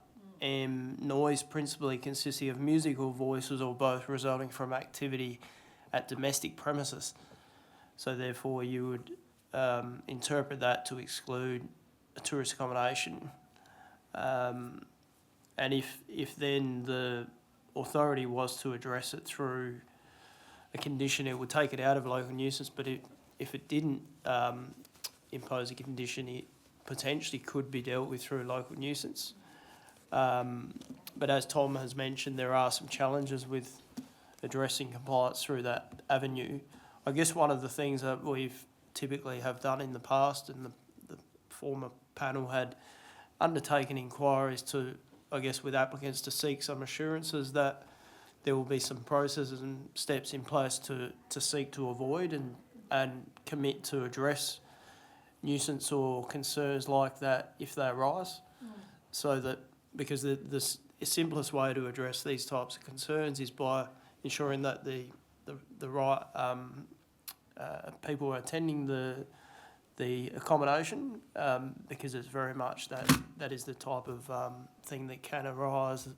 M, noise principally consisting of musical voices or both resulting from activity at domestic premises. So therefore you would interpret that to exclude a tourist accommodation. And if then the authority was to address it through a condition, it would take it out of local nuisance, but if it didn't impose a condition, it potentially could be dealt with through local nuisance. But as Tom has mentioned, there are some challenges with addressing compliance through that avenue. I guess one of the things that we've typically have done in the past, and the former panel had undertaken inquiries to, I guess, with applicants to seek some assurances that there will be some processes and steps in place to seek to avoid and commit to address nuisance or concerns like that if they arise. So that, because the simplest way to address these types of concerns is by ensuring that the right people are attending the accommodation, because it's very much that is the type of thing that can arise,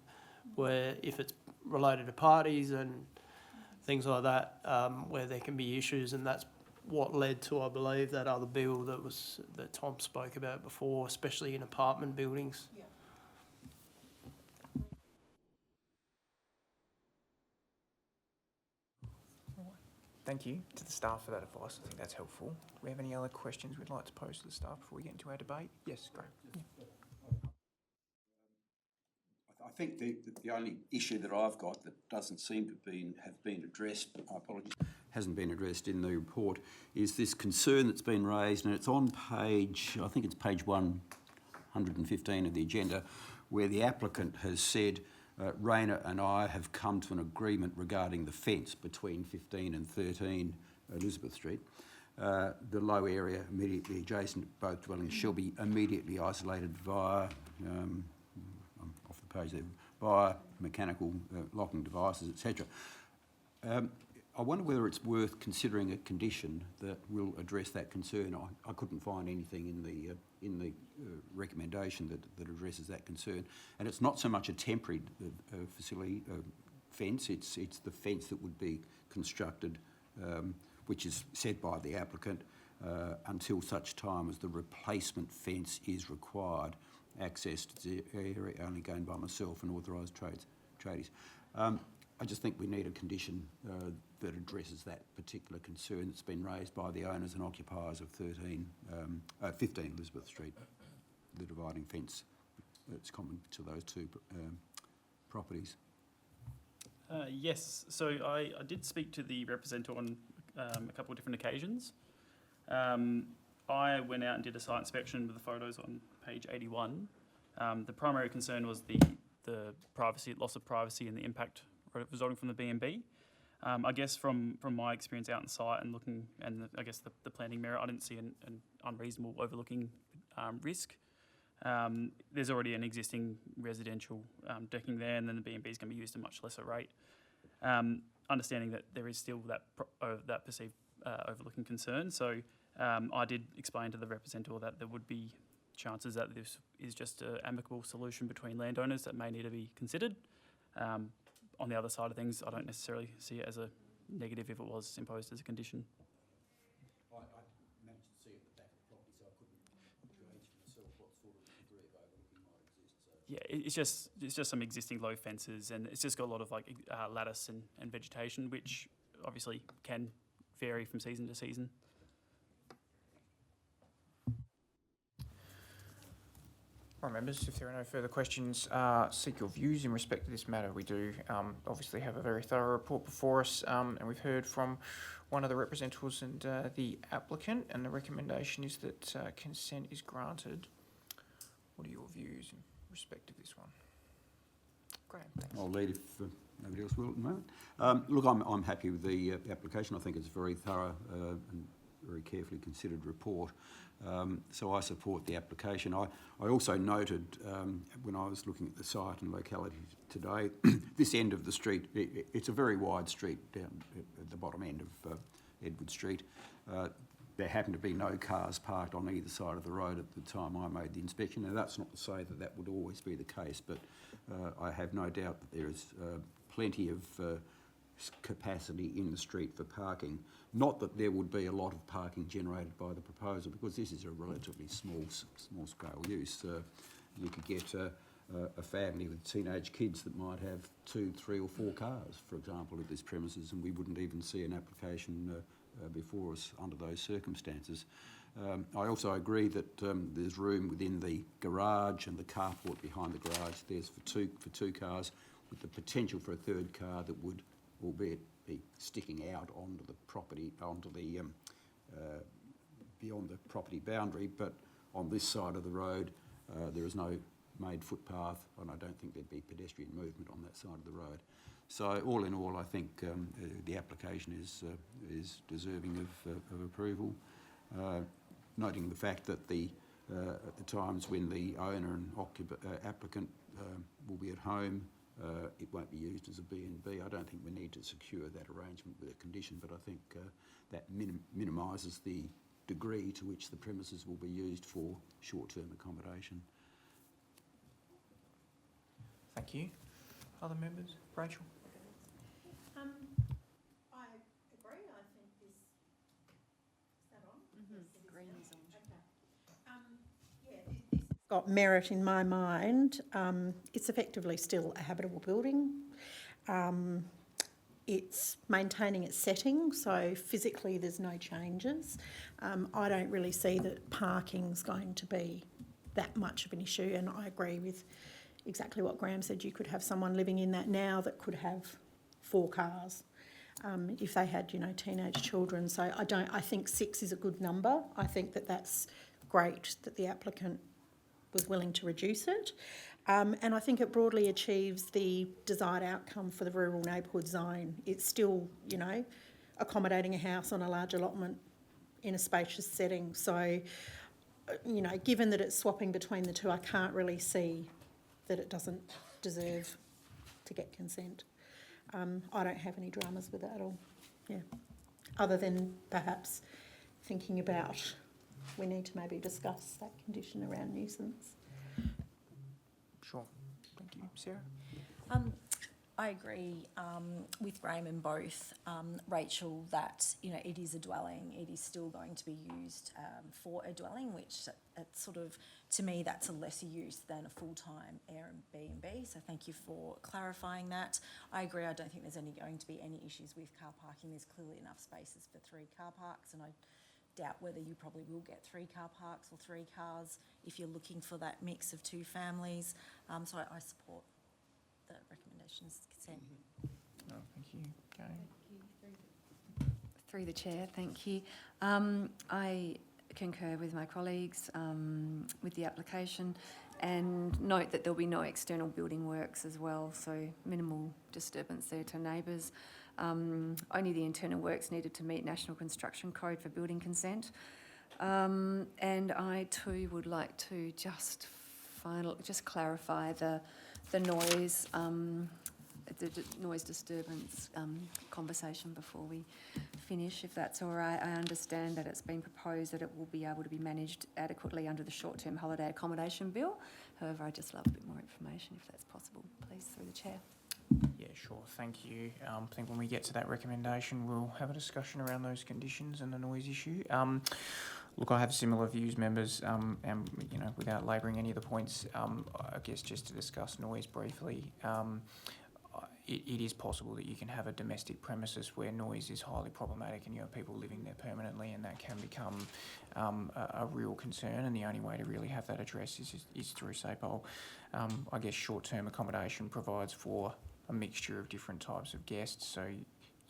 where if it's related to parties and things like that, where there can be issues, and that's what led to, I believe, that other bill that Tom spoke about before, especially in apartment buildings. Yeah. Thank you to the staff for that advice. I think that's helpful. Do we have any other questions we'd like to pose to the staff before we get into our debate? Yes, great. Yeah. I think the only issue that I've got that doesn't seem to have been addressed, I apologise, hasn't been addressed in the report, is this concern that's been raised, and it's on page 115 of the agenda, where the applicant has said, Raina and I have come to an agreement regarding the fence between 15 and 13 Elizabeth Street. The low area immediately adjacent to both dwellings shall be immediately isolated via, I'm off the page there, via mechanical locking devices, etc. I wonder whether it's worth considering a condition that will address that concern. I couldn't find anything in the recommendation that addresses that concern, and it's not so much a temporary facility fence. It's the fence that would be constructed, which is said by the applicant, until such time as the replacement fence is required. Access to the area only gained by myself and authorised tradies. I just think we need a condition that addresses that particular concern that's been raised by the owners and occupiers of 15 Elizabeth Street, the dividing fence that's common to those two properties. Yes, so I did speak to the representative on a couple of different occasions. I went out and did a site inspection with the photos on page 81. The primary concern was the privacy, loss of privacy, and the impact resulting from the B&B. I guess from my experience out on site and looking, and I guess the planning merit, I didn't see an unreasonable overlooking risk. There's already an existing residential decking there, and then the B&B is going to be used at a much lesser rate. Understanding that there is still that perceived overlooking concern, so I did explain to the representative that there would be chances that this is just an amicable solution between landowners that may need to be considered. On the other side of things, I don't necessarily see it as a negative if it was imposed as a condition. I managed to see at the back of the property, so I couldn't gauge for myself what sort of degree of overlooking might exist. So. Yeah, it's just some existing low fences, and it's just got a lot of like lattice and vegetation, which obviously can vary from season to season. All right, members, if there are no further questions, seek your views in respect to this matter. We do obviously have a very thorough report before us, and we've heard from one of the representatives and the applicant, and the recommendation is that consent is granted. What are your views in respect of this one? Graham, thanks. I'll lead if nobody else will at the moment. Look, I'm happy with the application. I think it's a very thorough and very carefully considered report. So I support the application. I also noted when I was looking at the site and locality today, this end of the street, it's a very wide street down at the bottom end of Edward Street. There happened to be no cars parked on either side of the road at the time I made the inspection. Now that's not to say that that would always be the case, but I have no doubt that there is plenty of capacity in the street for parking. Not that there would be a lot of parking generated by the proposal, because this is a relatively small scale use. You could get a family with teenage kids that might have 2, 3 or 4 cars, for example, at this premises, and we wouldn't even see an application before us under those circumstances. I also agree that there's room within the garage and the carport behind the garage. There's for two cars, with the potential for a third car that would, albeit be sticking out onto the property, beyond the property boundary, but on this side of the road there is no made footpath, and I don't think there'd be pedestrian movement on that side of the road. So all in all, I think the application is deserving of approval. Noting the fact that at the times when the owner and applicant will be at home, it won't be used as a B&B. I don't think we need to secure that arrangement with a condition, but I think that minimises the degree to which the premises will be used for short-term accommodation. Thank you. Other members? Rachel? I agree. I think this... Is that on? Green is on. Okay. This has got merit in my mind. It's effectively still a habitable building. It's maintaining its setting, so physically there's no changes. I don't really see that parking's going to be that much of an issue, and I agree with exactly what Graham said. You could have someone living in that now that could have 4 cars if they had, teenage children. So I think 6 is a good number. I think that that's great that the applicant was willing to reduce it. And I think it broadly achieves the desired outcome for the rural neighbourhood zone. It's still, accommodating a house on a large allotment in a spacious setting. So, given that it's swapping between the two, I can't really see that it doesn't deserve to get consent. I don't have any dramas with it at all, other than perhaps thinking about we need to maybe discuss that condition around nuisance. Sure. Thank you. Sarah? I agree with Graham and both, Rachel, that it is a dwelling. It is still going to be used for a dwelling, which it's sort of, to me, that's a lesser use than a full-time Airbnb. So thank you for clarifying that. I agree. I don't think there's going to be any issues with car parking. There's clearly enough spaces for 3 car parks, and I doubt whether you probably will get 3 car parks or 3 cars if you're looking for that mix of 2 families. So I support the recommendations consent. Oh, thank you. Jane? Through the chair, thank you. I concur with my colleagues with the application, and note that there'll be no external building works as well, so minimal disturbance there to neighbours. Only the internal works needed to meet National Construction Code for building consent. And I too would like to just just clarify the noise, noise disturbance conversation before we finish, if that's all right. I understand that it's been proposed that it will be able to be managed adequately under the short-term holiday accommodation bill. However, I'd just love a bit more information, if that's possible, please, through the chair. Yeah, sure, thank you. I think when we get to that recommendation, we'll have a discussion around those conditions and the noise issue. Look, I have similar views, members, and, you know, without labouring any of the points, I guess just to discuss noise briefly, it is possible that you can have a domestic premises where noise is highly problematic and you have people living there permanently, and that can become a real concern, and the only way to really have that addressed is through SAPOL. I guess short-term accommodation provides for a mixture of different types of guests, so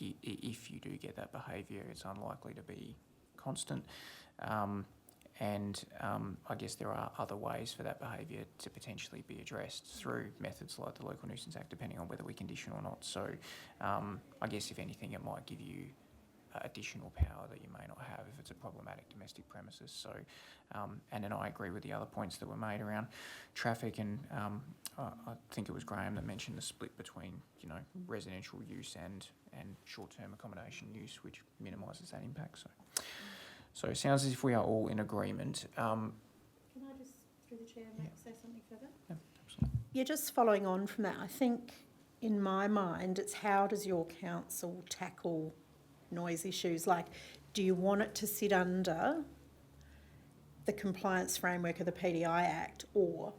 if you do get that behaviour, it's unlikely to be constant. I guess there are other ways for that behaviour to potentially be addressed through methods like the Local Nuisance Act, depending on whether we condition or not. So I guess if anything, it might give you additional power that you may not have if it's a problematic domestic premises. So, and then I agree with the other points that were made around traffic, and I think it was Graham that mentioned the split between, you know, residential use and short-term accommodation use, which minimises that impact. So it sounds as if we are all in agreement. Can I just, through the chair, say something further? Yeah, absolutely. Yeah, just following on from that, I think in my mind, it's how does your council tackle noise issues? Like, do you want it to sit under the compliance framework of the PDI Act, or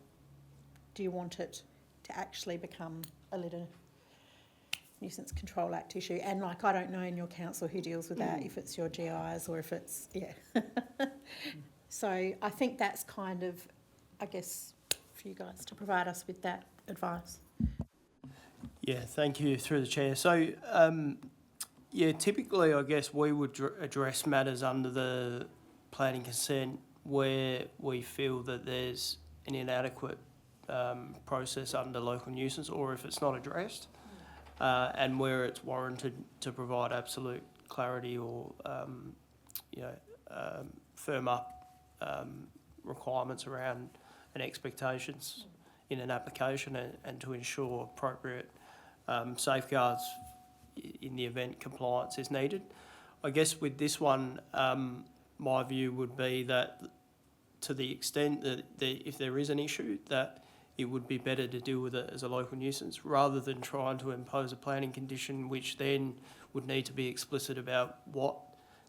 do you want it to actually become a little Nuisance Control Act issue? And like, I don't know in your council who deals with that, if it's your GIs or if it's, yeah. So I think that's kind of, I guess, for you guys to provide us with that advice. Yeah, thank you, through the chair. So, yeah, typically I guess we would address matters under the planning consent where we feel that there's an inadequate process under local nuisance, or if it's not addressed. And where it's warranted to provide absolute clarity or, firm up requirements around and expectations in an application, and to ensure appropriate safeguards in the event compliance is needed. I guess with this one, my view would be that to the extent that if there is an issue, that it would be better to deal with it as a local nuisance rather than trying to impose a planning condition, which then would need to be explicit about what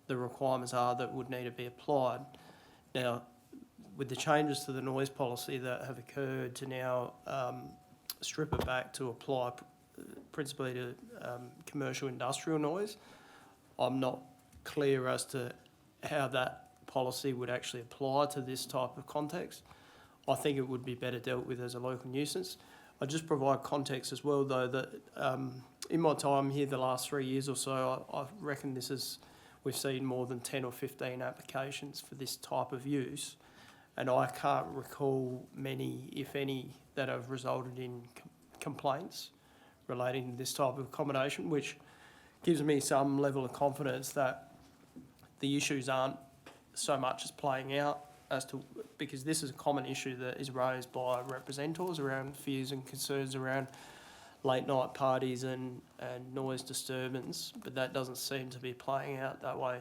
the requirements are that would need to be applied. Now, with the changes to the noise policy that have occurred to now strip it back to apply principally to commercial industrial noise, I'm not clear as to how that policy would actually apply to this type of context. I think it would be better dealt with as a local nuisance. I just provide context as well, though, that in my time here the last 3 years or so, I reckon we've seen more than 10 or 15 applications for this type of use, and I can't recall many, if any, that have resulted in complaints relating to this type of accommodation, which gives me some level of confidence that the issues aren't so much as playing out as to, because this is a common issue that is raised by representatives around fears and concerns around late night parties and noise disturbance, but that doesn't seem to be playing out that way,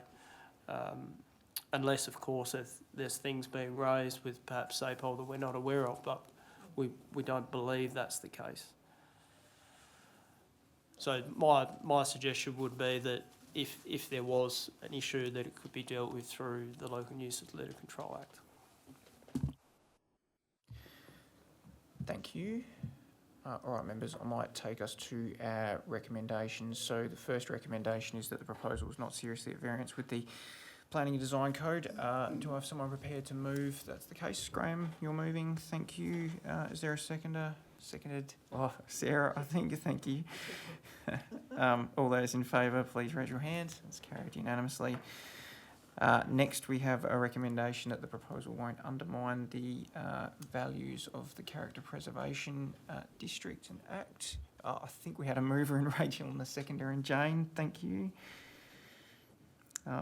unless of course if there's things being raised with perhaps SAPOL that we're not aware of, but we don't believe that's the case. So my suggestion would be that if there was an issue, that it could be dealt with through the Local Nuisance Litter Control Act. Thank you. All right, members, I might take us to our recommendations. So the first recommendation is that the proposal is not seriously at variance with the Planning and Design Code. Do I have someone prepared to move? That's the case. Graham, you're moving. Thank you. Is there a seconder? Seconded. Oh, Sarah, I think. Thank you. All those in favour, please raise your hand. It's carried unanimously. Next, we have a recommendation that the proposal won't undermine the values of the Character Preservation District and Act. I think we had a mover in Rachel and a seconder in Jane. Thank you.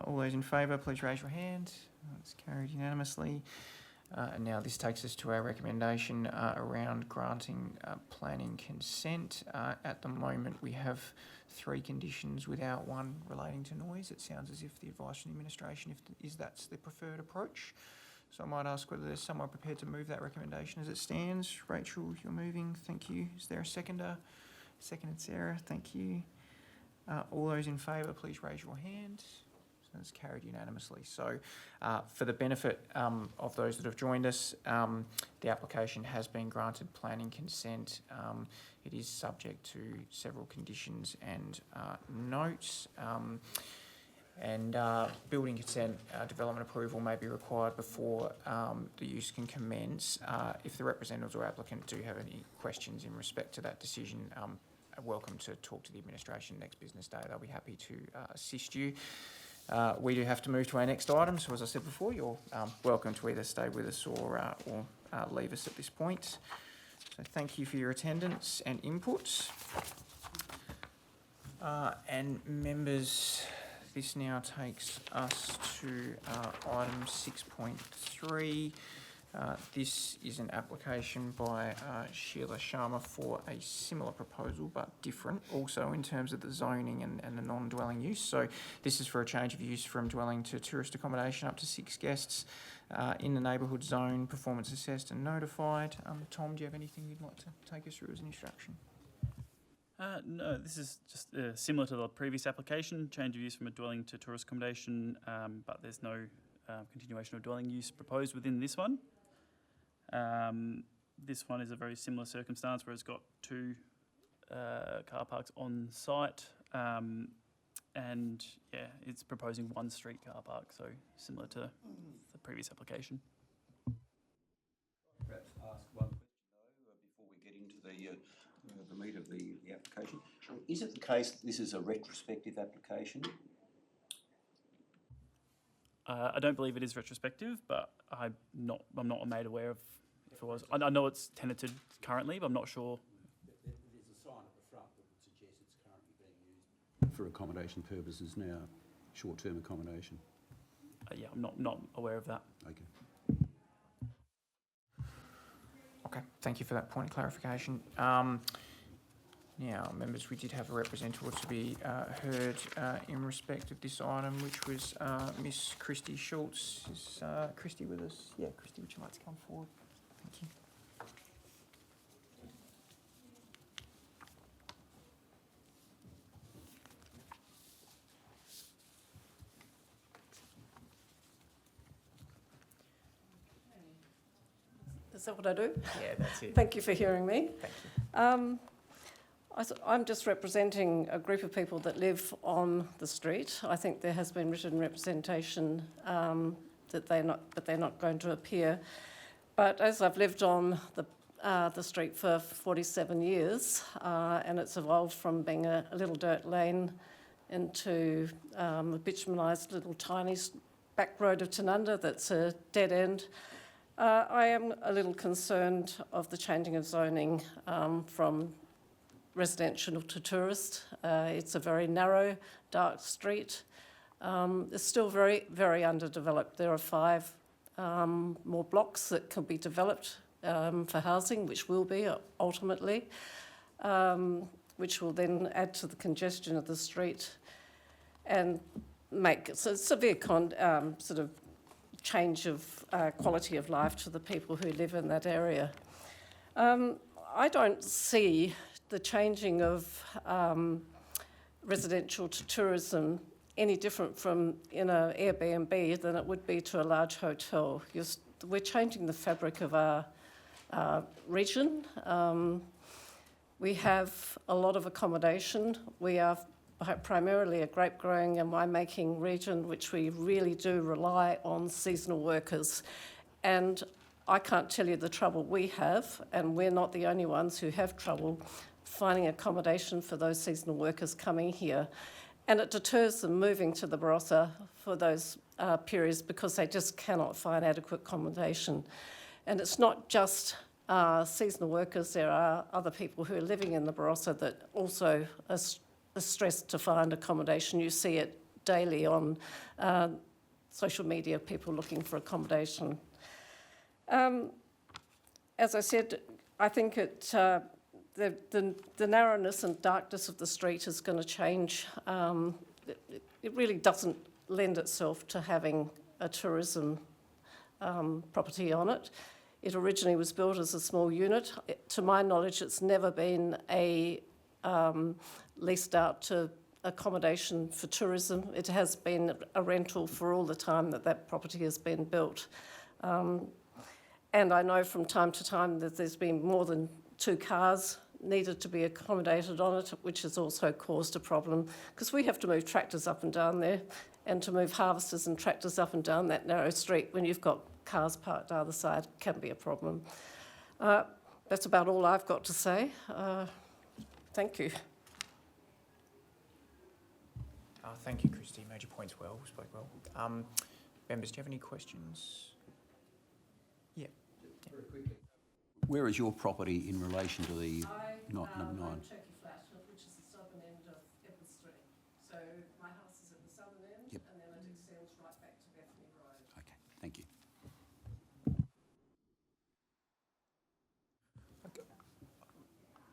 All those in favour, please raise your hand. It's carried unanimously. And now this takes us to our recommendation around granting planning consent. At the moment, we have 3 conditions without one relating to noise. It sounds as if the advice from the administration is that's the preferred approach. So I might ask whether there's someone prepared to move that recommendation as it stands. Rachel, you're moving. Thank you. Is there a seconder? Seconded, Sarah. Thank you. All those in favour, please raise your hand. So it's carried unanimously. So for the benefit of those that have joined us, the application has been granted planning consent. It is subject to several conditions and notes. Building consent development approval may be required before the use can commence. If the representatives or applicant do have any questions in respect to that decision, welcome to talk to the administration next business day. They'll be happy to assist you. We do have to move to our next item, so as I said before, you're welcome to either stay with us or leave us at this point. So thank you for your attendance and input. And members, this now takes us to item 6.3. This is an application by Sheila Sharma for a similar proposal but different, also in terms of the zoning and the non-dwelling use. So this is for a change of use from dwelling to tourist accommodation up to 6 guests in the neighbourhood zone, performance assessed and notified. Tom, do you have anything you'd like to take us through as an introduction? No, this is just similar to the previous application, change of use from a dwelling to tourist accommodation, but there's no continuation of dwelling use proposed within this one. This one is a very similar circumstance where it's got 2 car parks on site, and yeah, it's proposing 1 street car park, so similar to the previous application. Perhaps ask one question though before we get into the meat of the application. Is it the case that this is a retrospective application? I don't believe it is retrospective, but I'm not made aware of if it was. I know it's tenanted currently, but I'm not sure. There's a sign at the front that would suggest it's currently being used for accommodation purposes now, short-term accommodation. Yeah, I'm not aware of that. Okay. Okay, thank you for that point of clarification. Now, members, we did have a representative to be heard in respect of this item, which was Miss Christy Schultz. Is Christy with us? Yeah, Christy, would you like to come forward? Thank you. Is that what I do? Yeah, that's it. Thank you for hearing me. Thank you. I'm just representing a group of people that live on the street. I think there has been written representation that they're not going to appear. But as I've lived on the street for 47 years, and it's evolved from being a little dirt lane into a bitumenised little tiny back road of Tanunda that's a dead end. I am a little concerned of the changing of zoning from residential to tourist. It's a very narrow, dark street. It's still very, very underdeveloped. There are 5 more blocks that can be developed for housing, which will be ultimately, which will then add to the congestion of the street and make a severe sort of change of quality of life to the people who live in that area. I don't see the changing of residential to tourism any different from in an Airbnb than it would be to a large hotel. We're changing the fabric of our region. We have a lot of accommodation. We are primarily a grape growing and winemaking region, which we really do rely on seasonal workers. And I can't tell you the trouble we have, and we're not the only ones who have trouble finding accommodation for those seasonal workers coming here. And it deters them moving to the Barossa for those periods because they just cannot find adequate accommodation. And it's not just seasonal workers, there are other people who are living in the Barossa that also are stressed to find accommodation. You see it daily on social media, people looking for accommodation. As I said, I think the narrowness and darkness of the street is going to change. It really doesn't lend itself to having a tourism property on it. It originally was built as a small unit. To my knowledge, it's never been leased out to accommodation for tourism. It has been a rental for all the time that property has been built. And I know from time to time that there's been more than 2 cars needed to be accommodated on it, which has also caused a problem because we have to move tractors up and down there, and to move harvesters and tractors up and down that narrow street when you've got cars parked either side can be a problem. That's about all I've got to say. Thank you. Thank you, Christy. You made your points well, spoke well. Members, do you have any questions? Yeah. Very quickly. Where is your property in relation to the number 9? Turkey Flat, which is the southern end of Edward Street. So my house is at the southern end, Yep. and then it extends right back to Bethany Road. Okay, thank you.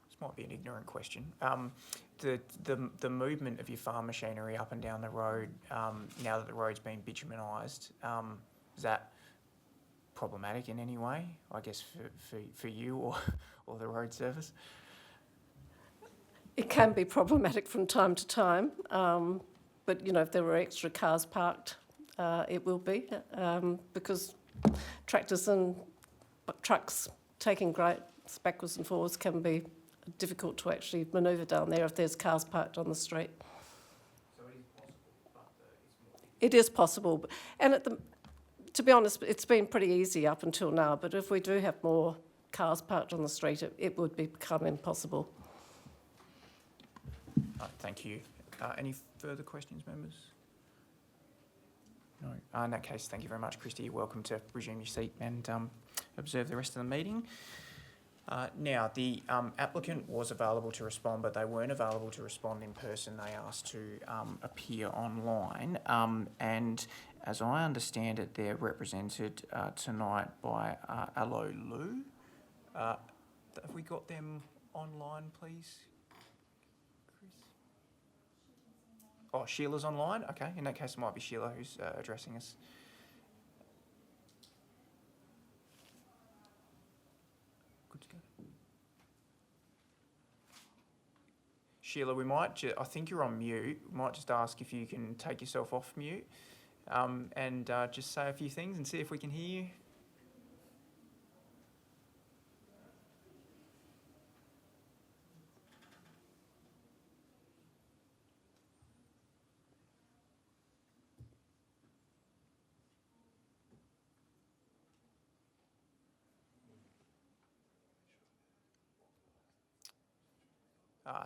This might be an ignorant question. The movement of your farm machinery up and down the road, now that the road's been bitumenised, is that problematic in any way, I guess, for you or the road service? It can be problematic from time to time, but if there were extra cars parked, it will be, because tractors and trucks taking grapes backwards and forwards can be difficult to actually manoeuvre down there if there's cars parked on the street. So it is possible, but it's more... It is possible, and to be honest, it's been pretty easy up until now, but if we do have more cars parked on the street, it would become impossible. Thank you. Any further questions, members? No. In that case, thank you very much, Christy. You're welcome to resume your seat and observe the rest of the meeting. Now, the applicant was available to respond, but they weren't available to respond in person. They asked to appear online. And as I understand it, they're represented tonight by Allo Lou. Have we got them online, please? Chris? Oh, Sheila's online? Okay, in that case, it might be Sheila who's addressing us. Good to go. Sheila, we might, I think you're on mute. We might just ask if you can take yourself off mute and just say a few things and see if we can hear you.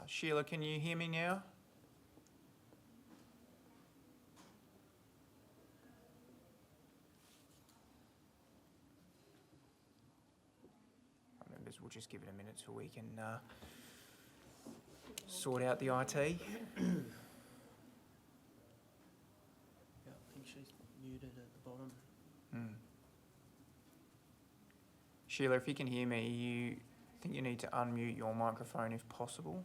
Sheila, can you hear me now? Members, we'll just give it a minute so we can sort out the IT. Yeah, I think she's muted at the bottom. Sheila, if you can hear me, I think you need to unmute your microphone if possible.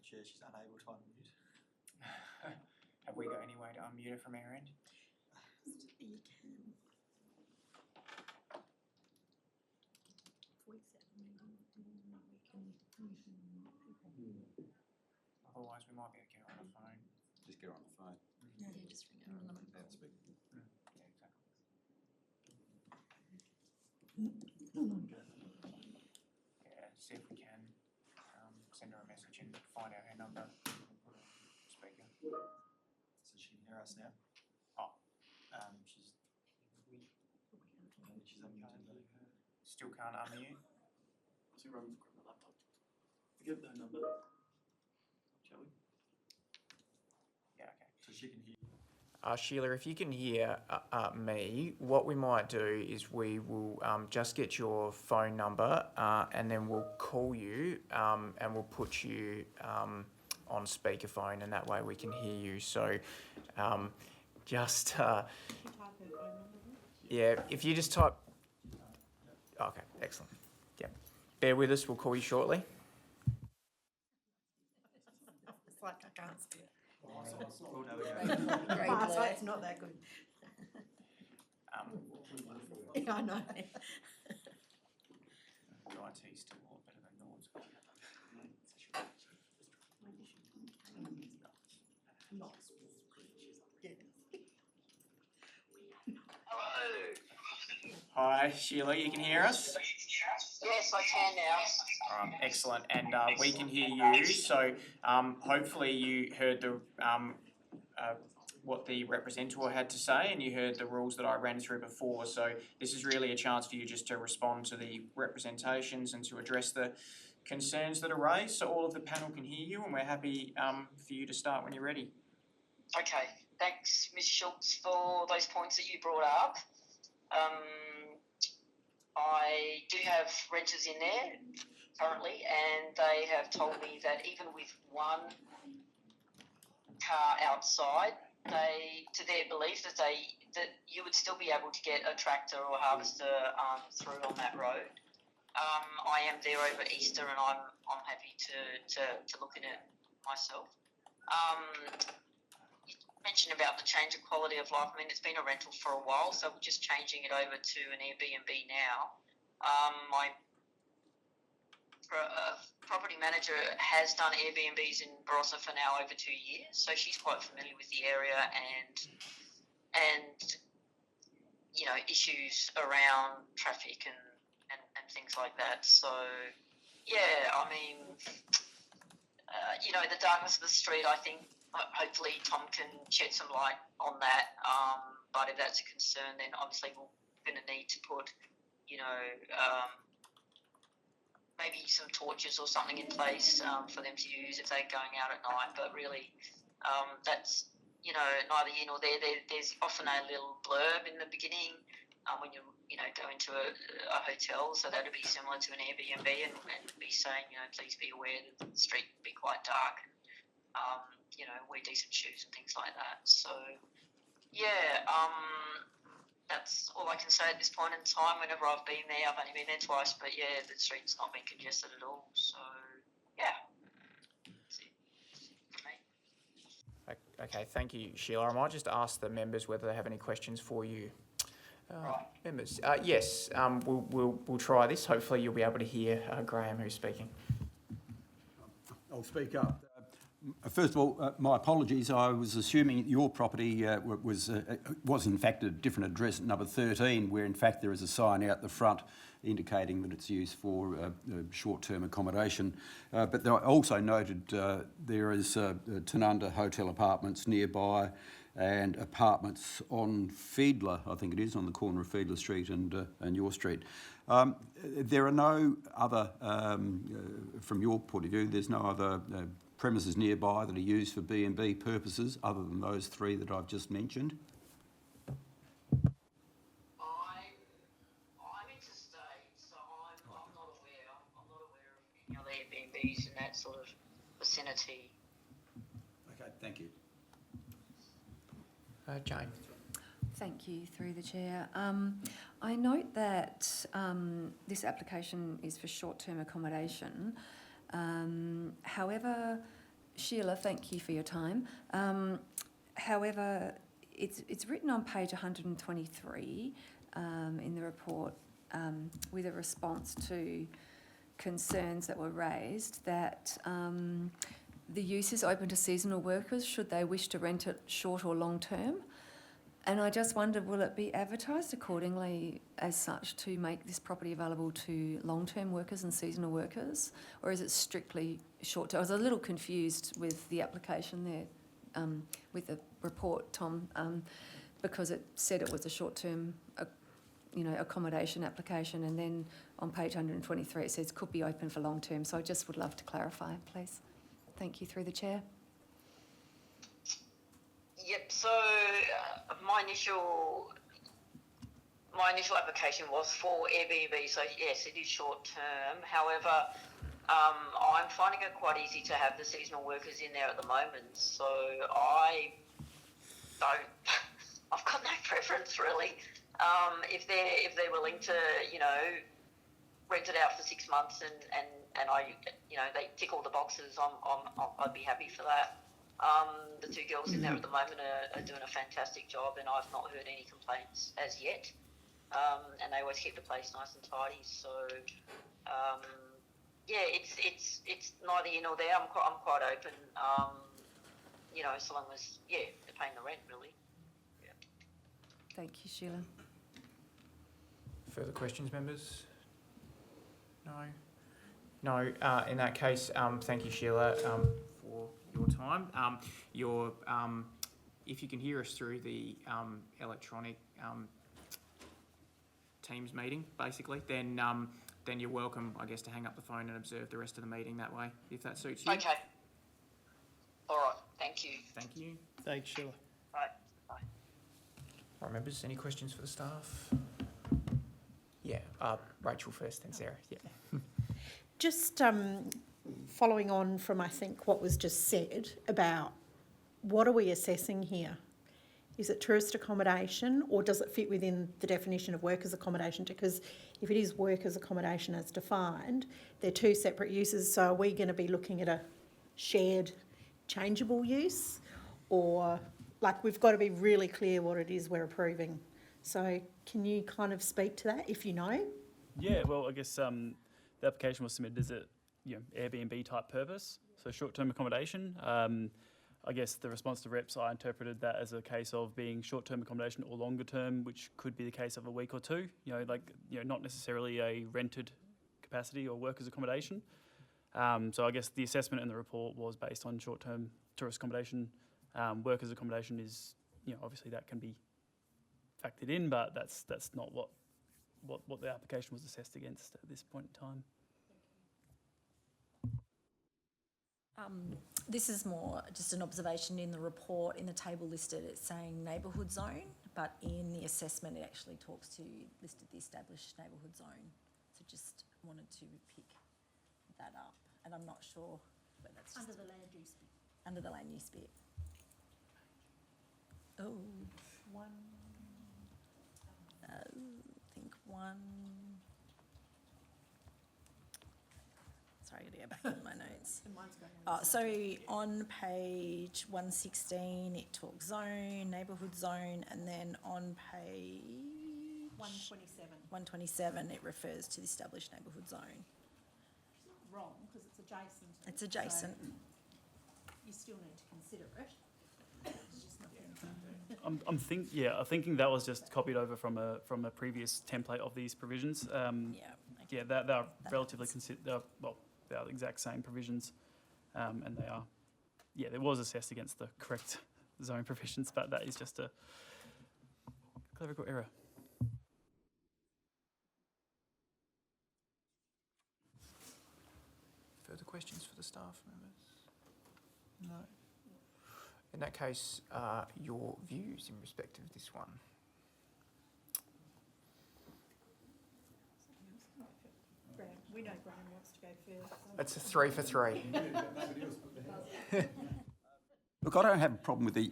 Chair, she's unable to unmute. Have we got any way to unmute her from our end? you can. If we set a meeting, we can Otherwise, we might be able to get her on the phone. Just get her on the phone. Yeah, just ring her on the mobile. Loudspeaker. Yeah, exactly. Yeah, see if we can send her a message and find out her number and put her on speaker. So she can hear us now? Oh, She's unmuted though. still can't unmute. So grab my laptop. Give the number. Shall we? Yeah, okay. So she can hear. Sheila, if you can hear me, what we might do is we will just get your phone number and then we'll call you and we'll put you on speakerphone, and that way we can hear you. So just, yeah, if you just type, okay, excellent. Yeah, bear with us, we'll call you shortly. It's like I can't see it. Oh, no, we Great So blur. it's not that good. Yeah, I know. IT's still a lot better than Nord's. Hi, Sheila, you can hear us? Yes, I can now. Excellent, and we can hear you. So hopefully you heard the what the representative had to say, and you heard the rules that I ran through before. So this is really a chance for you just to respond to the representations and to address the concerns that are raised. So all of the panel can hear you, and we're happy for you to start when you're ready. Okay, thanks, Ms. Schultz, for those points that you brought up. I do have renters in there currently, and they have told me that even with one car outside, to their belief that you would still be able to get a tractor or harvester through on that road. I am there over Easter, and I'm happy to look at it myself. You mentioned about the change of quality of life. I mean, it's been a rental for a while, so we're just changing it over to an Airbnb now. My property manager has done Airbnbs in Barossa for now over 2 years, so she's quite familiar with the area and you know, issues around traffic and things like that. So yeah, I mean, you know, the darkness of the street, I think hopefully Tom can shed some light on that. But if that's a concern, then obviously we're going to need to put, you know, maybe some torches or something in place for them to use if they're going out at night. But really, that's, you know, neither here nor there. There's often a little blurb in the beginning when you know, go into a hotel. So that would be similar to an Airbnb and be saying, you know, please be aware that the street can be quite dark. You know, wear decent shoes and things like that. So, yeah, that's all I can say at this point in time. Whenever I've been there, I've only been there twice, but yeah, the street's not been congested at all. So, yeah, that's it for me. Okay, thank you, Sheila. I might just ask the members whether they have any questions for you. Members, yes, we'll try this. Hopefully you'll be able to hear Graham, who's speaking. I'll speak up. First of all, my apologies. I was assuming your property was in fact a different address at number 13, where in fact there is a sign out the front indicating that it's used for short-term accommodation. But I also noted there is Tanunda Hotel Apartments nearby and apartments on Fiedler, I think it is, on the corner of Fiedler Street and your street. There are no other, from your point of view, there's no other premises nearby that are used for B&B purposes other than those three that I've just mentioned? I'm interstate, so I'm not aware. I'm not aware of any other Airbnbs in that sort of vicinity. Okay, thank you. Jane. Thank you, through the chair. I note that this application is for short-term accommodation. However, Sheila, thank you for your time. However, it's written on page 123 in the report with a response to concerns that were raised that the use is open to seasonal workers should they wish to rent it short or long term. And I just wondered, will it be advertised accordingly as such to make this property available to long-term workers and seasonal workers, or is it strictly short-term? I was a little confused with the application there, with the report, Tom, because it said it was a short-term, accommodation application, and then on page 123 it says could be open for long-term. So I just would love to clarify, please. Thank you, through the chair. Yep. So my initial application was for Airbnb. So yes, it is short term. However, I'm finding it quite easy to have the seasonal workers in there at the moment. So I've got no preference really. If they're willing to, rent it out for 6 months and I, they tick all the boxes, I'd be happy for that. The two girls in there at the moment are doing a fantastic job, and I've not heard any complaints as yet. And they always keep the place nice and tidy. So, it's neither here nor there. I'm quite open. So long as they're paying the rent, really. Yeah. Thank you, Sheila. Further questions, members? No? No, in that case, thank you, Sheila, for your time. If you can hear us through the electronic Teams meeting, basically, then you're welcome, I guess, to hang up the phone and observe the rest of the meeting that way, if that suits you. Okay. All right. Thank you. Thank you. Thanks, Sheila. Right. Bye. All right, members, any questions for the staff? Yeah, Rachel first, then Sarah. Yeah. Just following on from, I think, what was just said about what are we assessing here? Is it tourist accommodation, or does it fit within the definition of workers' accommodation? Because if it is workers' accommodation as defined, they're two separate uses. So are we going to be looking at a shared changeable use, or we've got to be really clear what it is we're approving? So can you kind of speak to that, if you know? Yeah, well, I guess the application was submitted as a Airbnb type purpose, so short-term accommodation. I guess the response to reps, I interpreted that as a case of being short-term accommodation or longer-term, which could be the case of a week or two. Not necessarily a rented capacity or workers' accommodation. So I guess the assessment in the report was based on short-term tourist accommodation. Workers' accommodation is, obviously that can be factored in, but that's not what the application was assessed against at this point in time. This is more just an observation in the report. In the table listed, it's saying neighbourhood zone, but in the assessment, it actually listed the established neighbourhood zone. So just wanted to pick that up, and I'm not sure, but that's just Under the land use bit. under the land use bit. Oh, sorry, I gotta go back in my notes. So on page 116, it talks zone, neighbourhood zone, and then on page 127, it refers to the established neighbourhood zone. Wrong, because it's adjacent. It's adjacent. So you still need to consider it. It's just nothing. I'm thinking that was just copied over from a previous template of these provisions. Yeah, they're relatively they're the exact same provisions, and they are. Yeah, there was assessed against the correct zone provisions, but that is just a clerical error. Further questions for the staff members? No. In that case, your views in respect of this one? We know Graham wants to go first. It's a 3 for 3. Look, I don't have a problem with the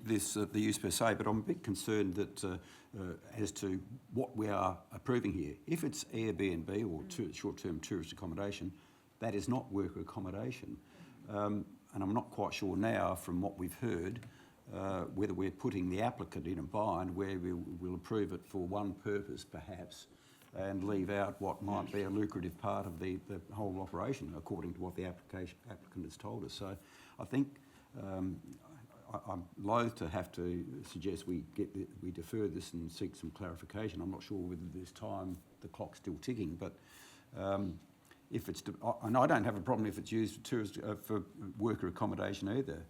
use per se, but I'm a bit concerned that as to what we are approving here. If it's Airbnb or short-term tourist accommodation, that is not worker accommodation. And I'm not quite sure now, from what we've heard, whether we're putting the applicant in a bind where we'll approve it for one purpose perhaps and leave out what might be a lucrative part of the whole operation according to what the applicant has told us. So I think I'm loath to have to suggest we defer this and seek some clarification. I'm not sure whether this time the clock's still ticking, but if it's, and I don't have a problem if it's used for worker accommodation either.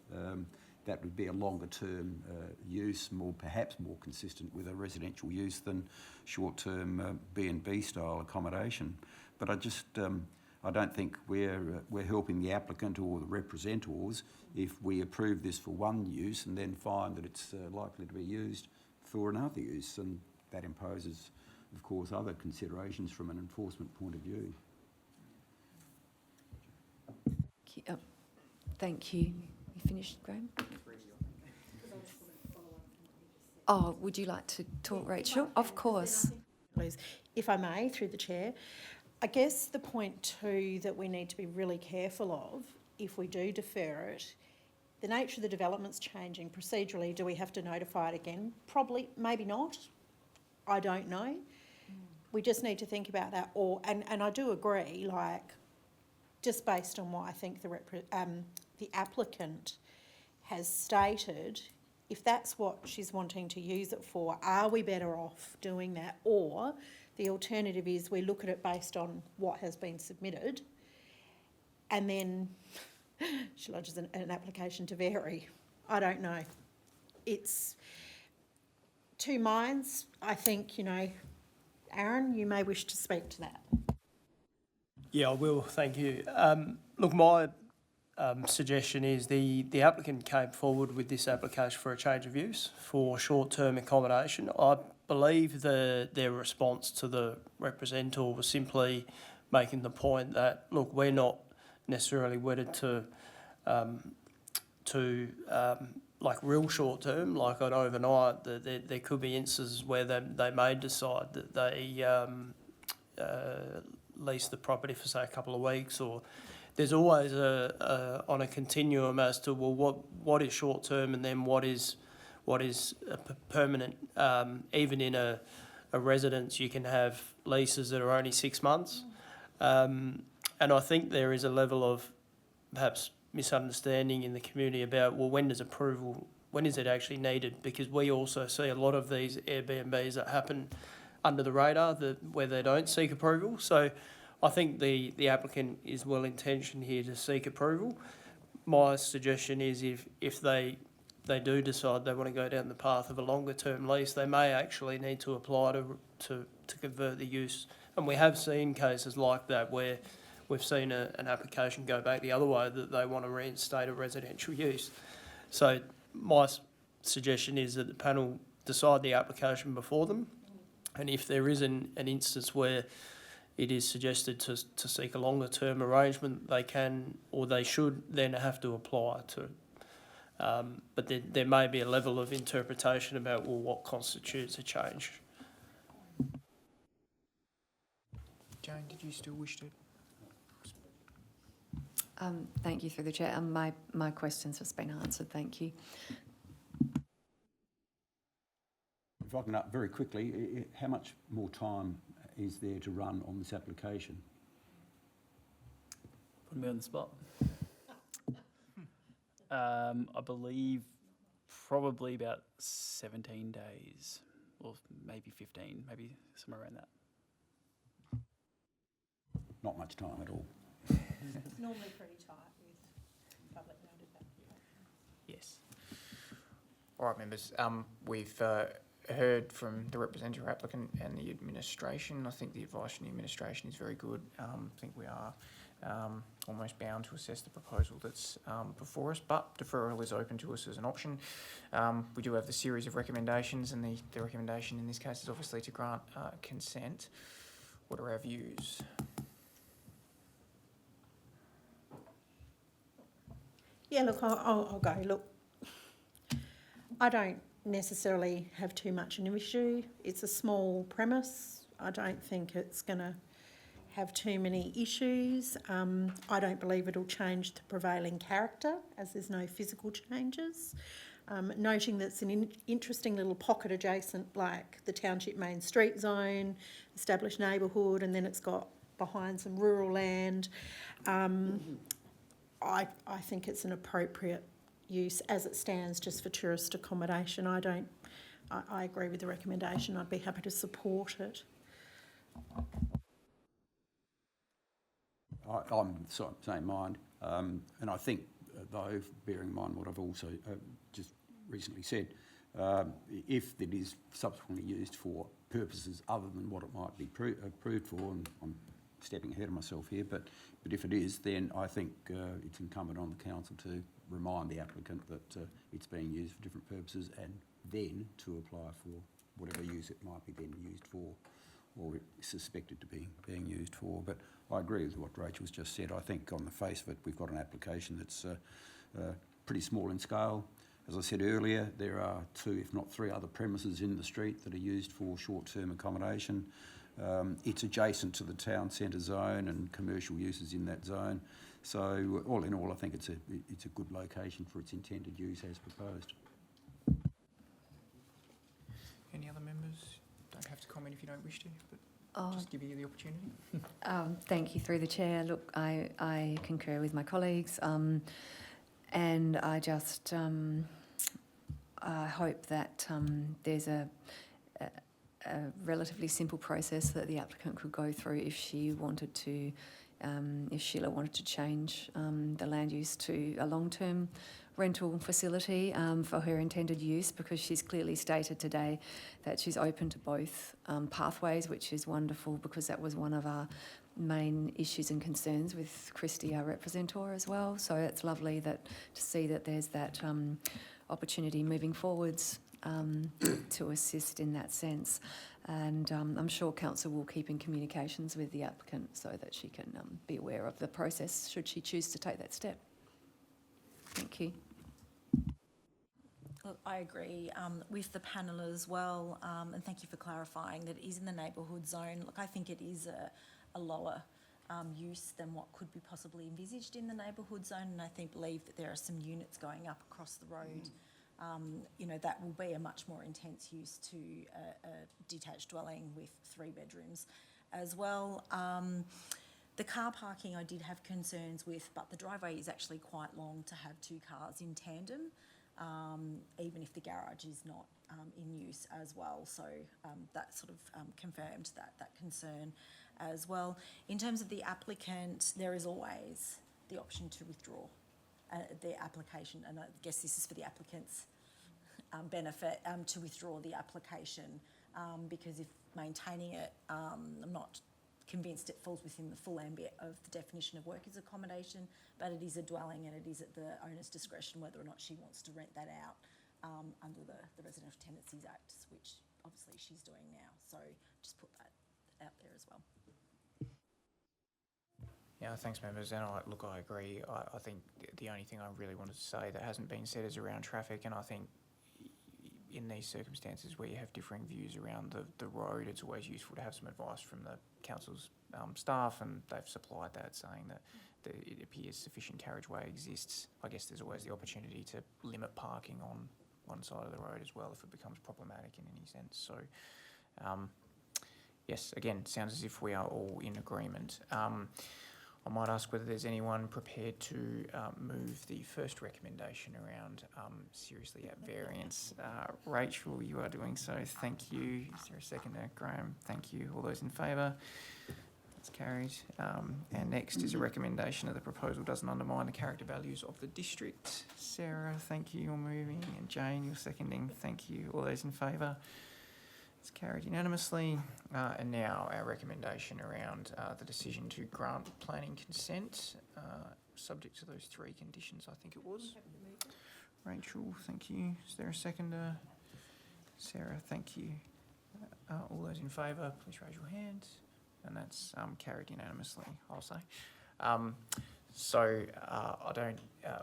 That would be a longer term use, perhaps more consistent with a residential use than short-term B&B style accommodation. But I don't think we're helping the applicant or the representors if we approve this for one use and then find that it's likely to be used for another use, and that imposes, of course, other considerations from an enforcement point of view. Thank you. You finished, Graham? Oh, would you like to talk, Rachel? Of course. Please, if I may, through the chair. I guess the point too that we need to be really careful of, if we do defer it, the nature of the development's changing. Procedurally, do we have to notify it again? Probably, maybe not. I don't know. We just need to think about that. And I do agree, like, just based on what I think the applicant has stated, if that's what she's wanting to use it for, are we better off doing that? Or the alternative is we look at it based on what has been submitted and then she lodges an application to vary. I don't know. It's two minds. I think, Aaron, you may wish to speak to that. Yeah, I will, thank you. Look, my suggestion is the applicant came forward with this application for a change of use for short-term accommodation. I believe their response to the representative was simply making the point that, look, we're not necessarily wedded to like real short-term, like an overnight. There could be instances where they may decide that they lease the property for, say, a couple of weeks, or there's always on a continuum as to, well, what is short-term and then what is permanent. Even in a residence, you can have leases that are only 6 months. And I think there is a level of perhaps misunderstanding in the community about, well, when is it actually needed? Because we also see a lot of these Airbnbs that happen under the radar where they don't seek approval. So I think the applicant is well intentioned here to seek approval. My suggestion is if they do decide they want to go down the path of a longer term lease, they may actually need to apply to convert the use. And we have seen cases like that where we've seen an application go back the other way, that they want to reinstate a residential use. So my suggestion is that the panel decide the application before them, and if there is an instance where it is suggested to seek a longer term arrangement, they can or they should then have to apply to. But there may be a level of interpretation about, well, what constitutes a change. Jane, did you still wish to? Thank you, through the chair. My questions have been answered. Thank you. If I can, very quickly, how much more time is there to run on this application? Put me on the spot. I believe probably about 17 days, or maybe 15, maybe somewhere around that. Not much time at all. It's normally pretty tight with public notice. Yes. All right, members. We've heard from the representative applicant and the administration. I think the advice from the administration is very good. I think we are almost bound to assess the proposal that's before us, but deferral is open to us as an option. We do have the series of recommendations, and the recommendation in this case is obviously to grant consent. What are our views? Yeah, look, I'll go. Look, I don't necessarily have too much an issue. It's a small premise. I don't think it's going to have too many issues. I don't believe it'll change the prevailing character, as there's no physical changes. noting that it's an interesting little pocket adjacent, like the township main street zone, established neighbourhood, and then it's got behind some rural land. I think it's an appropriate use as it stands just for tourist accommodation. I agree with the recommendation. I'd be happy to support it. I'm same mind, and I think, though, bearing in mind what I've also just recently said, if it is subsequently used for purposes other than what it might be approved for, and I'm stepping ahead of myself here, but if it is, then I think it's incumbent on the council to remind the applicant that it's being used for different purposes, and then to apply for whatever use it might be then used for, or suspected to be being used for. But I agree with what Rachel's just said. I think on the face of it, we've got an application that's pretty small in scale. As I said earlier, there are 2, if not 3 other premises in the street that are used for short-term accommodation. It's adjacent to the town centre zone and commercial uses in that zone. So all in all, I think it's a good location for its intended use as proposed. Any other members? Don't have to comment if you don't wish to, but just give you the opportunity. Thank you, through the chair. Look, I concur with my colleagues, and I just I hope that there's a relatively simple process that the applicant could go through if she wanted to, if Sheila wanted to change the land use to a long-term rental facility for her intended use, because she's clearly stated today that she's open to both pathways, which is wonderful, because that was one of our main issues and concerns with Christy, our representor, as well. So it's lovely to see that there's that opportunity moving forwards to assist in that sense. And I'm sure council will keep in communications with the applicant so that she can be aware of the process should she choose to take that step. Thank you. Look, I agree with the panel as well, and thank you for clarifying that it is in the neighbourhood zone. Look, I think it is a lower use than what could be possibly envisaged in the neighbourhood zone, and I believe that there are some units going up across the road. That will be a much more intense use to a detached dwelling with 3 bedrooms as well. The car parking I did have concerns with, but the driveway is actually quite long to have 2 cars in tandem, even if the garage is not in use as well. So that sort of confirmed that concern as well. In terms of the applicant, there is always the option to withdraw their application, and I guess this is for the applicant's benefit, to withdraw the application, because if maintaining it, I'm not convinced it falls within the full ambit of the definition of workers' accommodation, but it is a dwelling and it is at the owner's discretion whether or not she wants to rent that out under the Residential Tenancies Act, which obviously she's doing now. So just put that out there as well. Yeah, thanks, members. And I agree. I think the only thing I really wanted to say that hasn't been said is around traffic, and I think in these circumstances where you have differing views around the road, it's always useful to have some advice from the council's staff, and they've supplied that, saying that it appears sufficient carriageway exists. I guess there's always the opportunity to limit parking on one side of the road as well if it becomes problematic in any sense. So, yes, again, sounds as if we are all in agreement. I might ask whether there's anyone prepared to move the first recommendation around seriously at variance. Rachel, you are doing so. Thank you. Is there a seconder? Graham, thank you. All those in favour? That's carried. And next is a recommendation that the proposal doesn't undermine the character values of the district. Sarah, thank you. You're moving. And Jane, you're seconding. Thank you. All those in favour? It's carried unanimously. And now our recommendation around the decision to grant planning consent, subject to those 3 conditions, I think it was. Rachel, thank you. Is there a seconder? Sarah, thank you. All those in favour, please raise your hand. And that's carried unanimously, I'll say.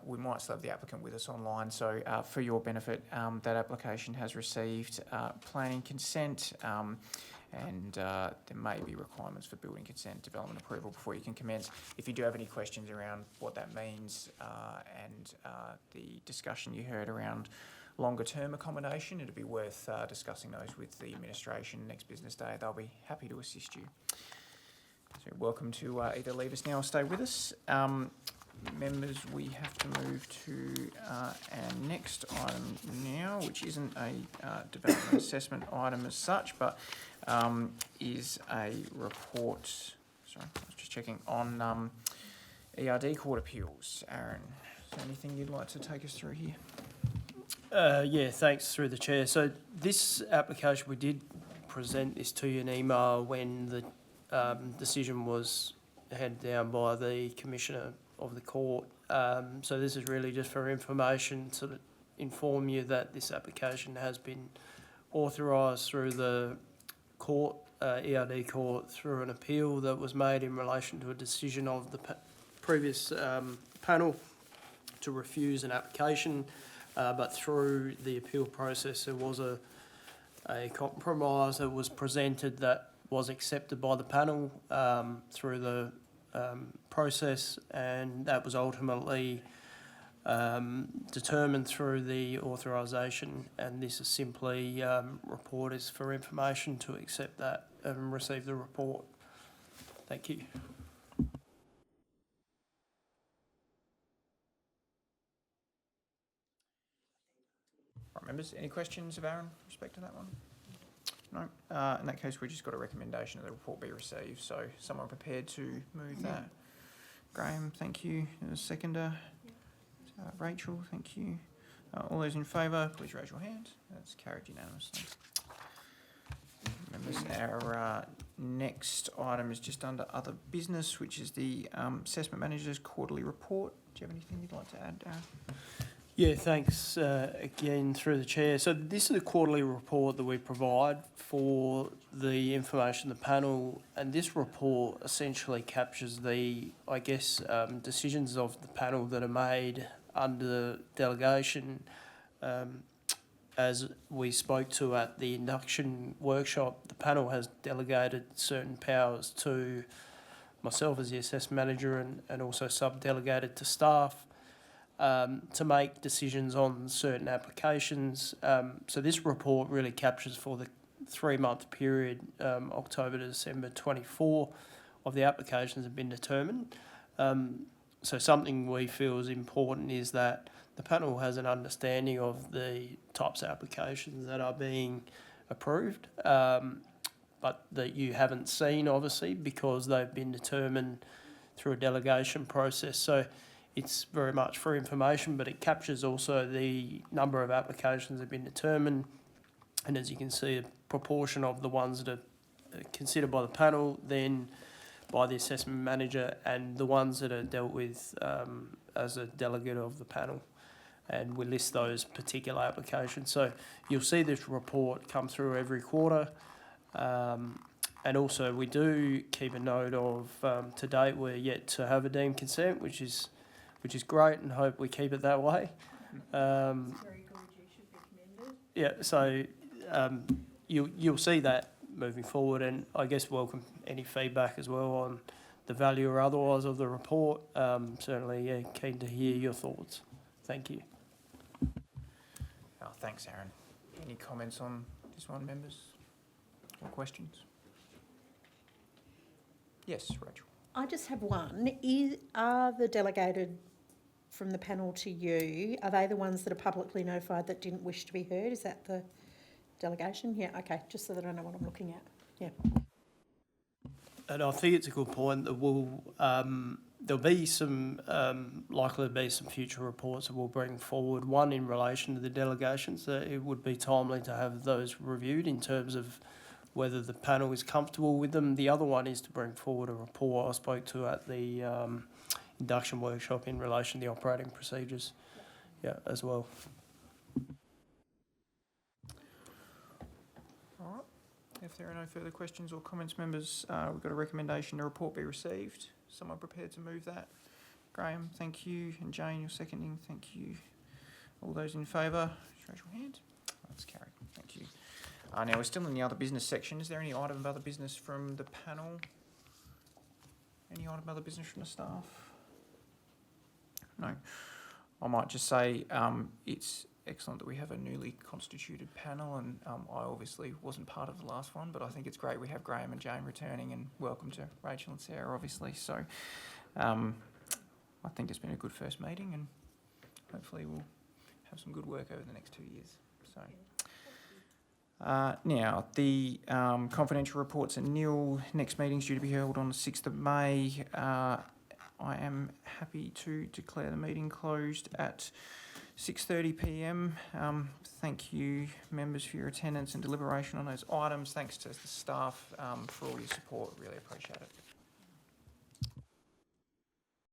We might still have the applicant with us online. So for your benefit, that application has received planning consent, and there may be requirements for building consent, development approval before you can commence. If you do have any questions around what that means and the discussion you heard around longer term accommodation, it'd be worth discussing those with the administration next business day. They'll be happy to assist you. So you're welcome to either leave us now or stay with us. Members, we have to move to our next item now, which isn't a development assessment item as such, but is a report, sorry, I was just checking, on ERD court appeals. Aaron, is there anything you'd like to take us through here? Yeah, thanks through the chair. So this application, we did present this to you in email when the decision was handed down by the Commissioner of the Court. So this is really just for information to inform you that this application has been authorised through the court, ERD court, through an appeal that was made in relation to a decision of the previous panel to refuse an application. But through the appeal process, there was a compromise that was presented that was accepted by the panel through the process, and that was ultimately determined through the authorisation, and this is simply report is for information to accept that and receive the report. Thank you. Right, members, any questions of Aaron with respect to that one? No. In that case, we just got a recommendation that the report be received. So, someone prepared to move that? Graham, thank you. A seconder. Rachel, thank you. All those in favour, please raise your hand. That's carried unanimously. Members, our next item is just under other business, which is the Assessment Manager's quarterly report. Do you have anything you'd like to add, Aaron? Yeah, thanks again through the chair. So this is a quarterly report that we provide for the information of the panel, and this report essentially captures the, I guess, decisions of the panel that are made under delegation. As we spoke to at the induction workshop, the panel has delegated certain powers to myself as the assessment manager and also sub-delegated to staff to make decisions on certain applications. So this report really captures for the 3-month period, October to December 24, of the applications have been determined. So something we feel is important is that the panel has an understanding of the types of applications that are being approved, but that you haven't seen, obviously, because they've been determined through a delegation process. So it's very much for information, but it captures also the number of applications that have been determined. And as you can see, a proportion of the ones that are considered by the panel, then by the assessment manager, and the ones that are dealt with as a delegate of the panel. And we list those particular applications. So you'll see this report come through every quarter. And also we do keep a note of, to date, we're yet to have a deemed consent, which is great, and hope we keep it that way. Very good, you should be commended. Yeah, so you'll see that moving forward, and I guess welcome any feedback as well on the value or otherwise of the report. Certainly, yeah, keen to hear your thoughts. Thank you. Oh, thanks, Aaron. Any comments on this one, members? Or questions? Yes, Rachel. I just have one. Are the delegated from the panel to you, are they the ones that are publicly notified that didn't wish to be heard? Is that the delegation? Yeah, okay, just so that I know what I'm looking at. Yeah. And I think it's a good point that there'll be some, likely to be some future reports that we'll bring forward. One in relation to the delegations, that it would be timely to have those reviewed in terms of whether the panel is comfortable with them. The other one is to bring forward a report I spoke to at the induction workshop in relation to the operating procedures, yeah, as well. All right. If there are no further questions or comments, members, we've got a recommendation the report be received. Someone prepared to move that? Graham, thank you. And Jane, you're seconding. Thank you. All those in favour, just raise your hand. That's carried. Thank you. Now we're still in the other business section. Is there any item of other business from the panel? Any item of other business from the staff? No. I might just say it's excellent that we have a newly constituted panel, and I obviously wasn't part of the last one, but I think it's great we have Graham and Jane returning, and welcome to Rachel and Sarah, obviously. So I think it's been a good first meeting, and hopefully we'll have some good work over the next 2 years. So. Now, the confidential reports are nil. Next meeting's due to be held on the 6th of May. I am happy to declare the meeting closed at 6:30 p.m. Thank you, members, for your attendance and deliberation on those items. Thanks to the staff for all your support. Really appreciate it.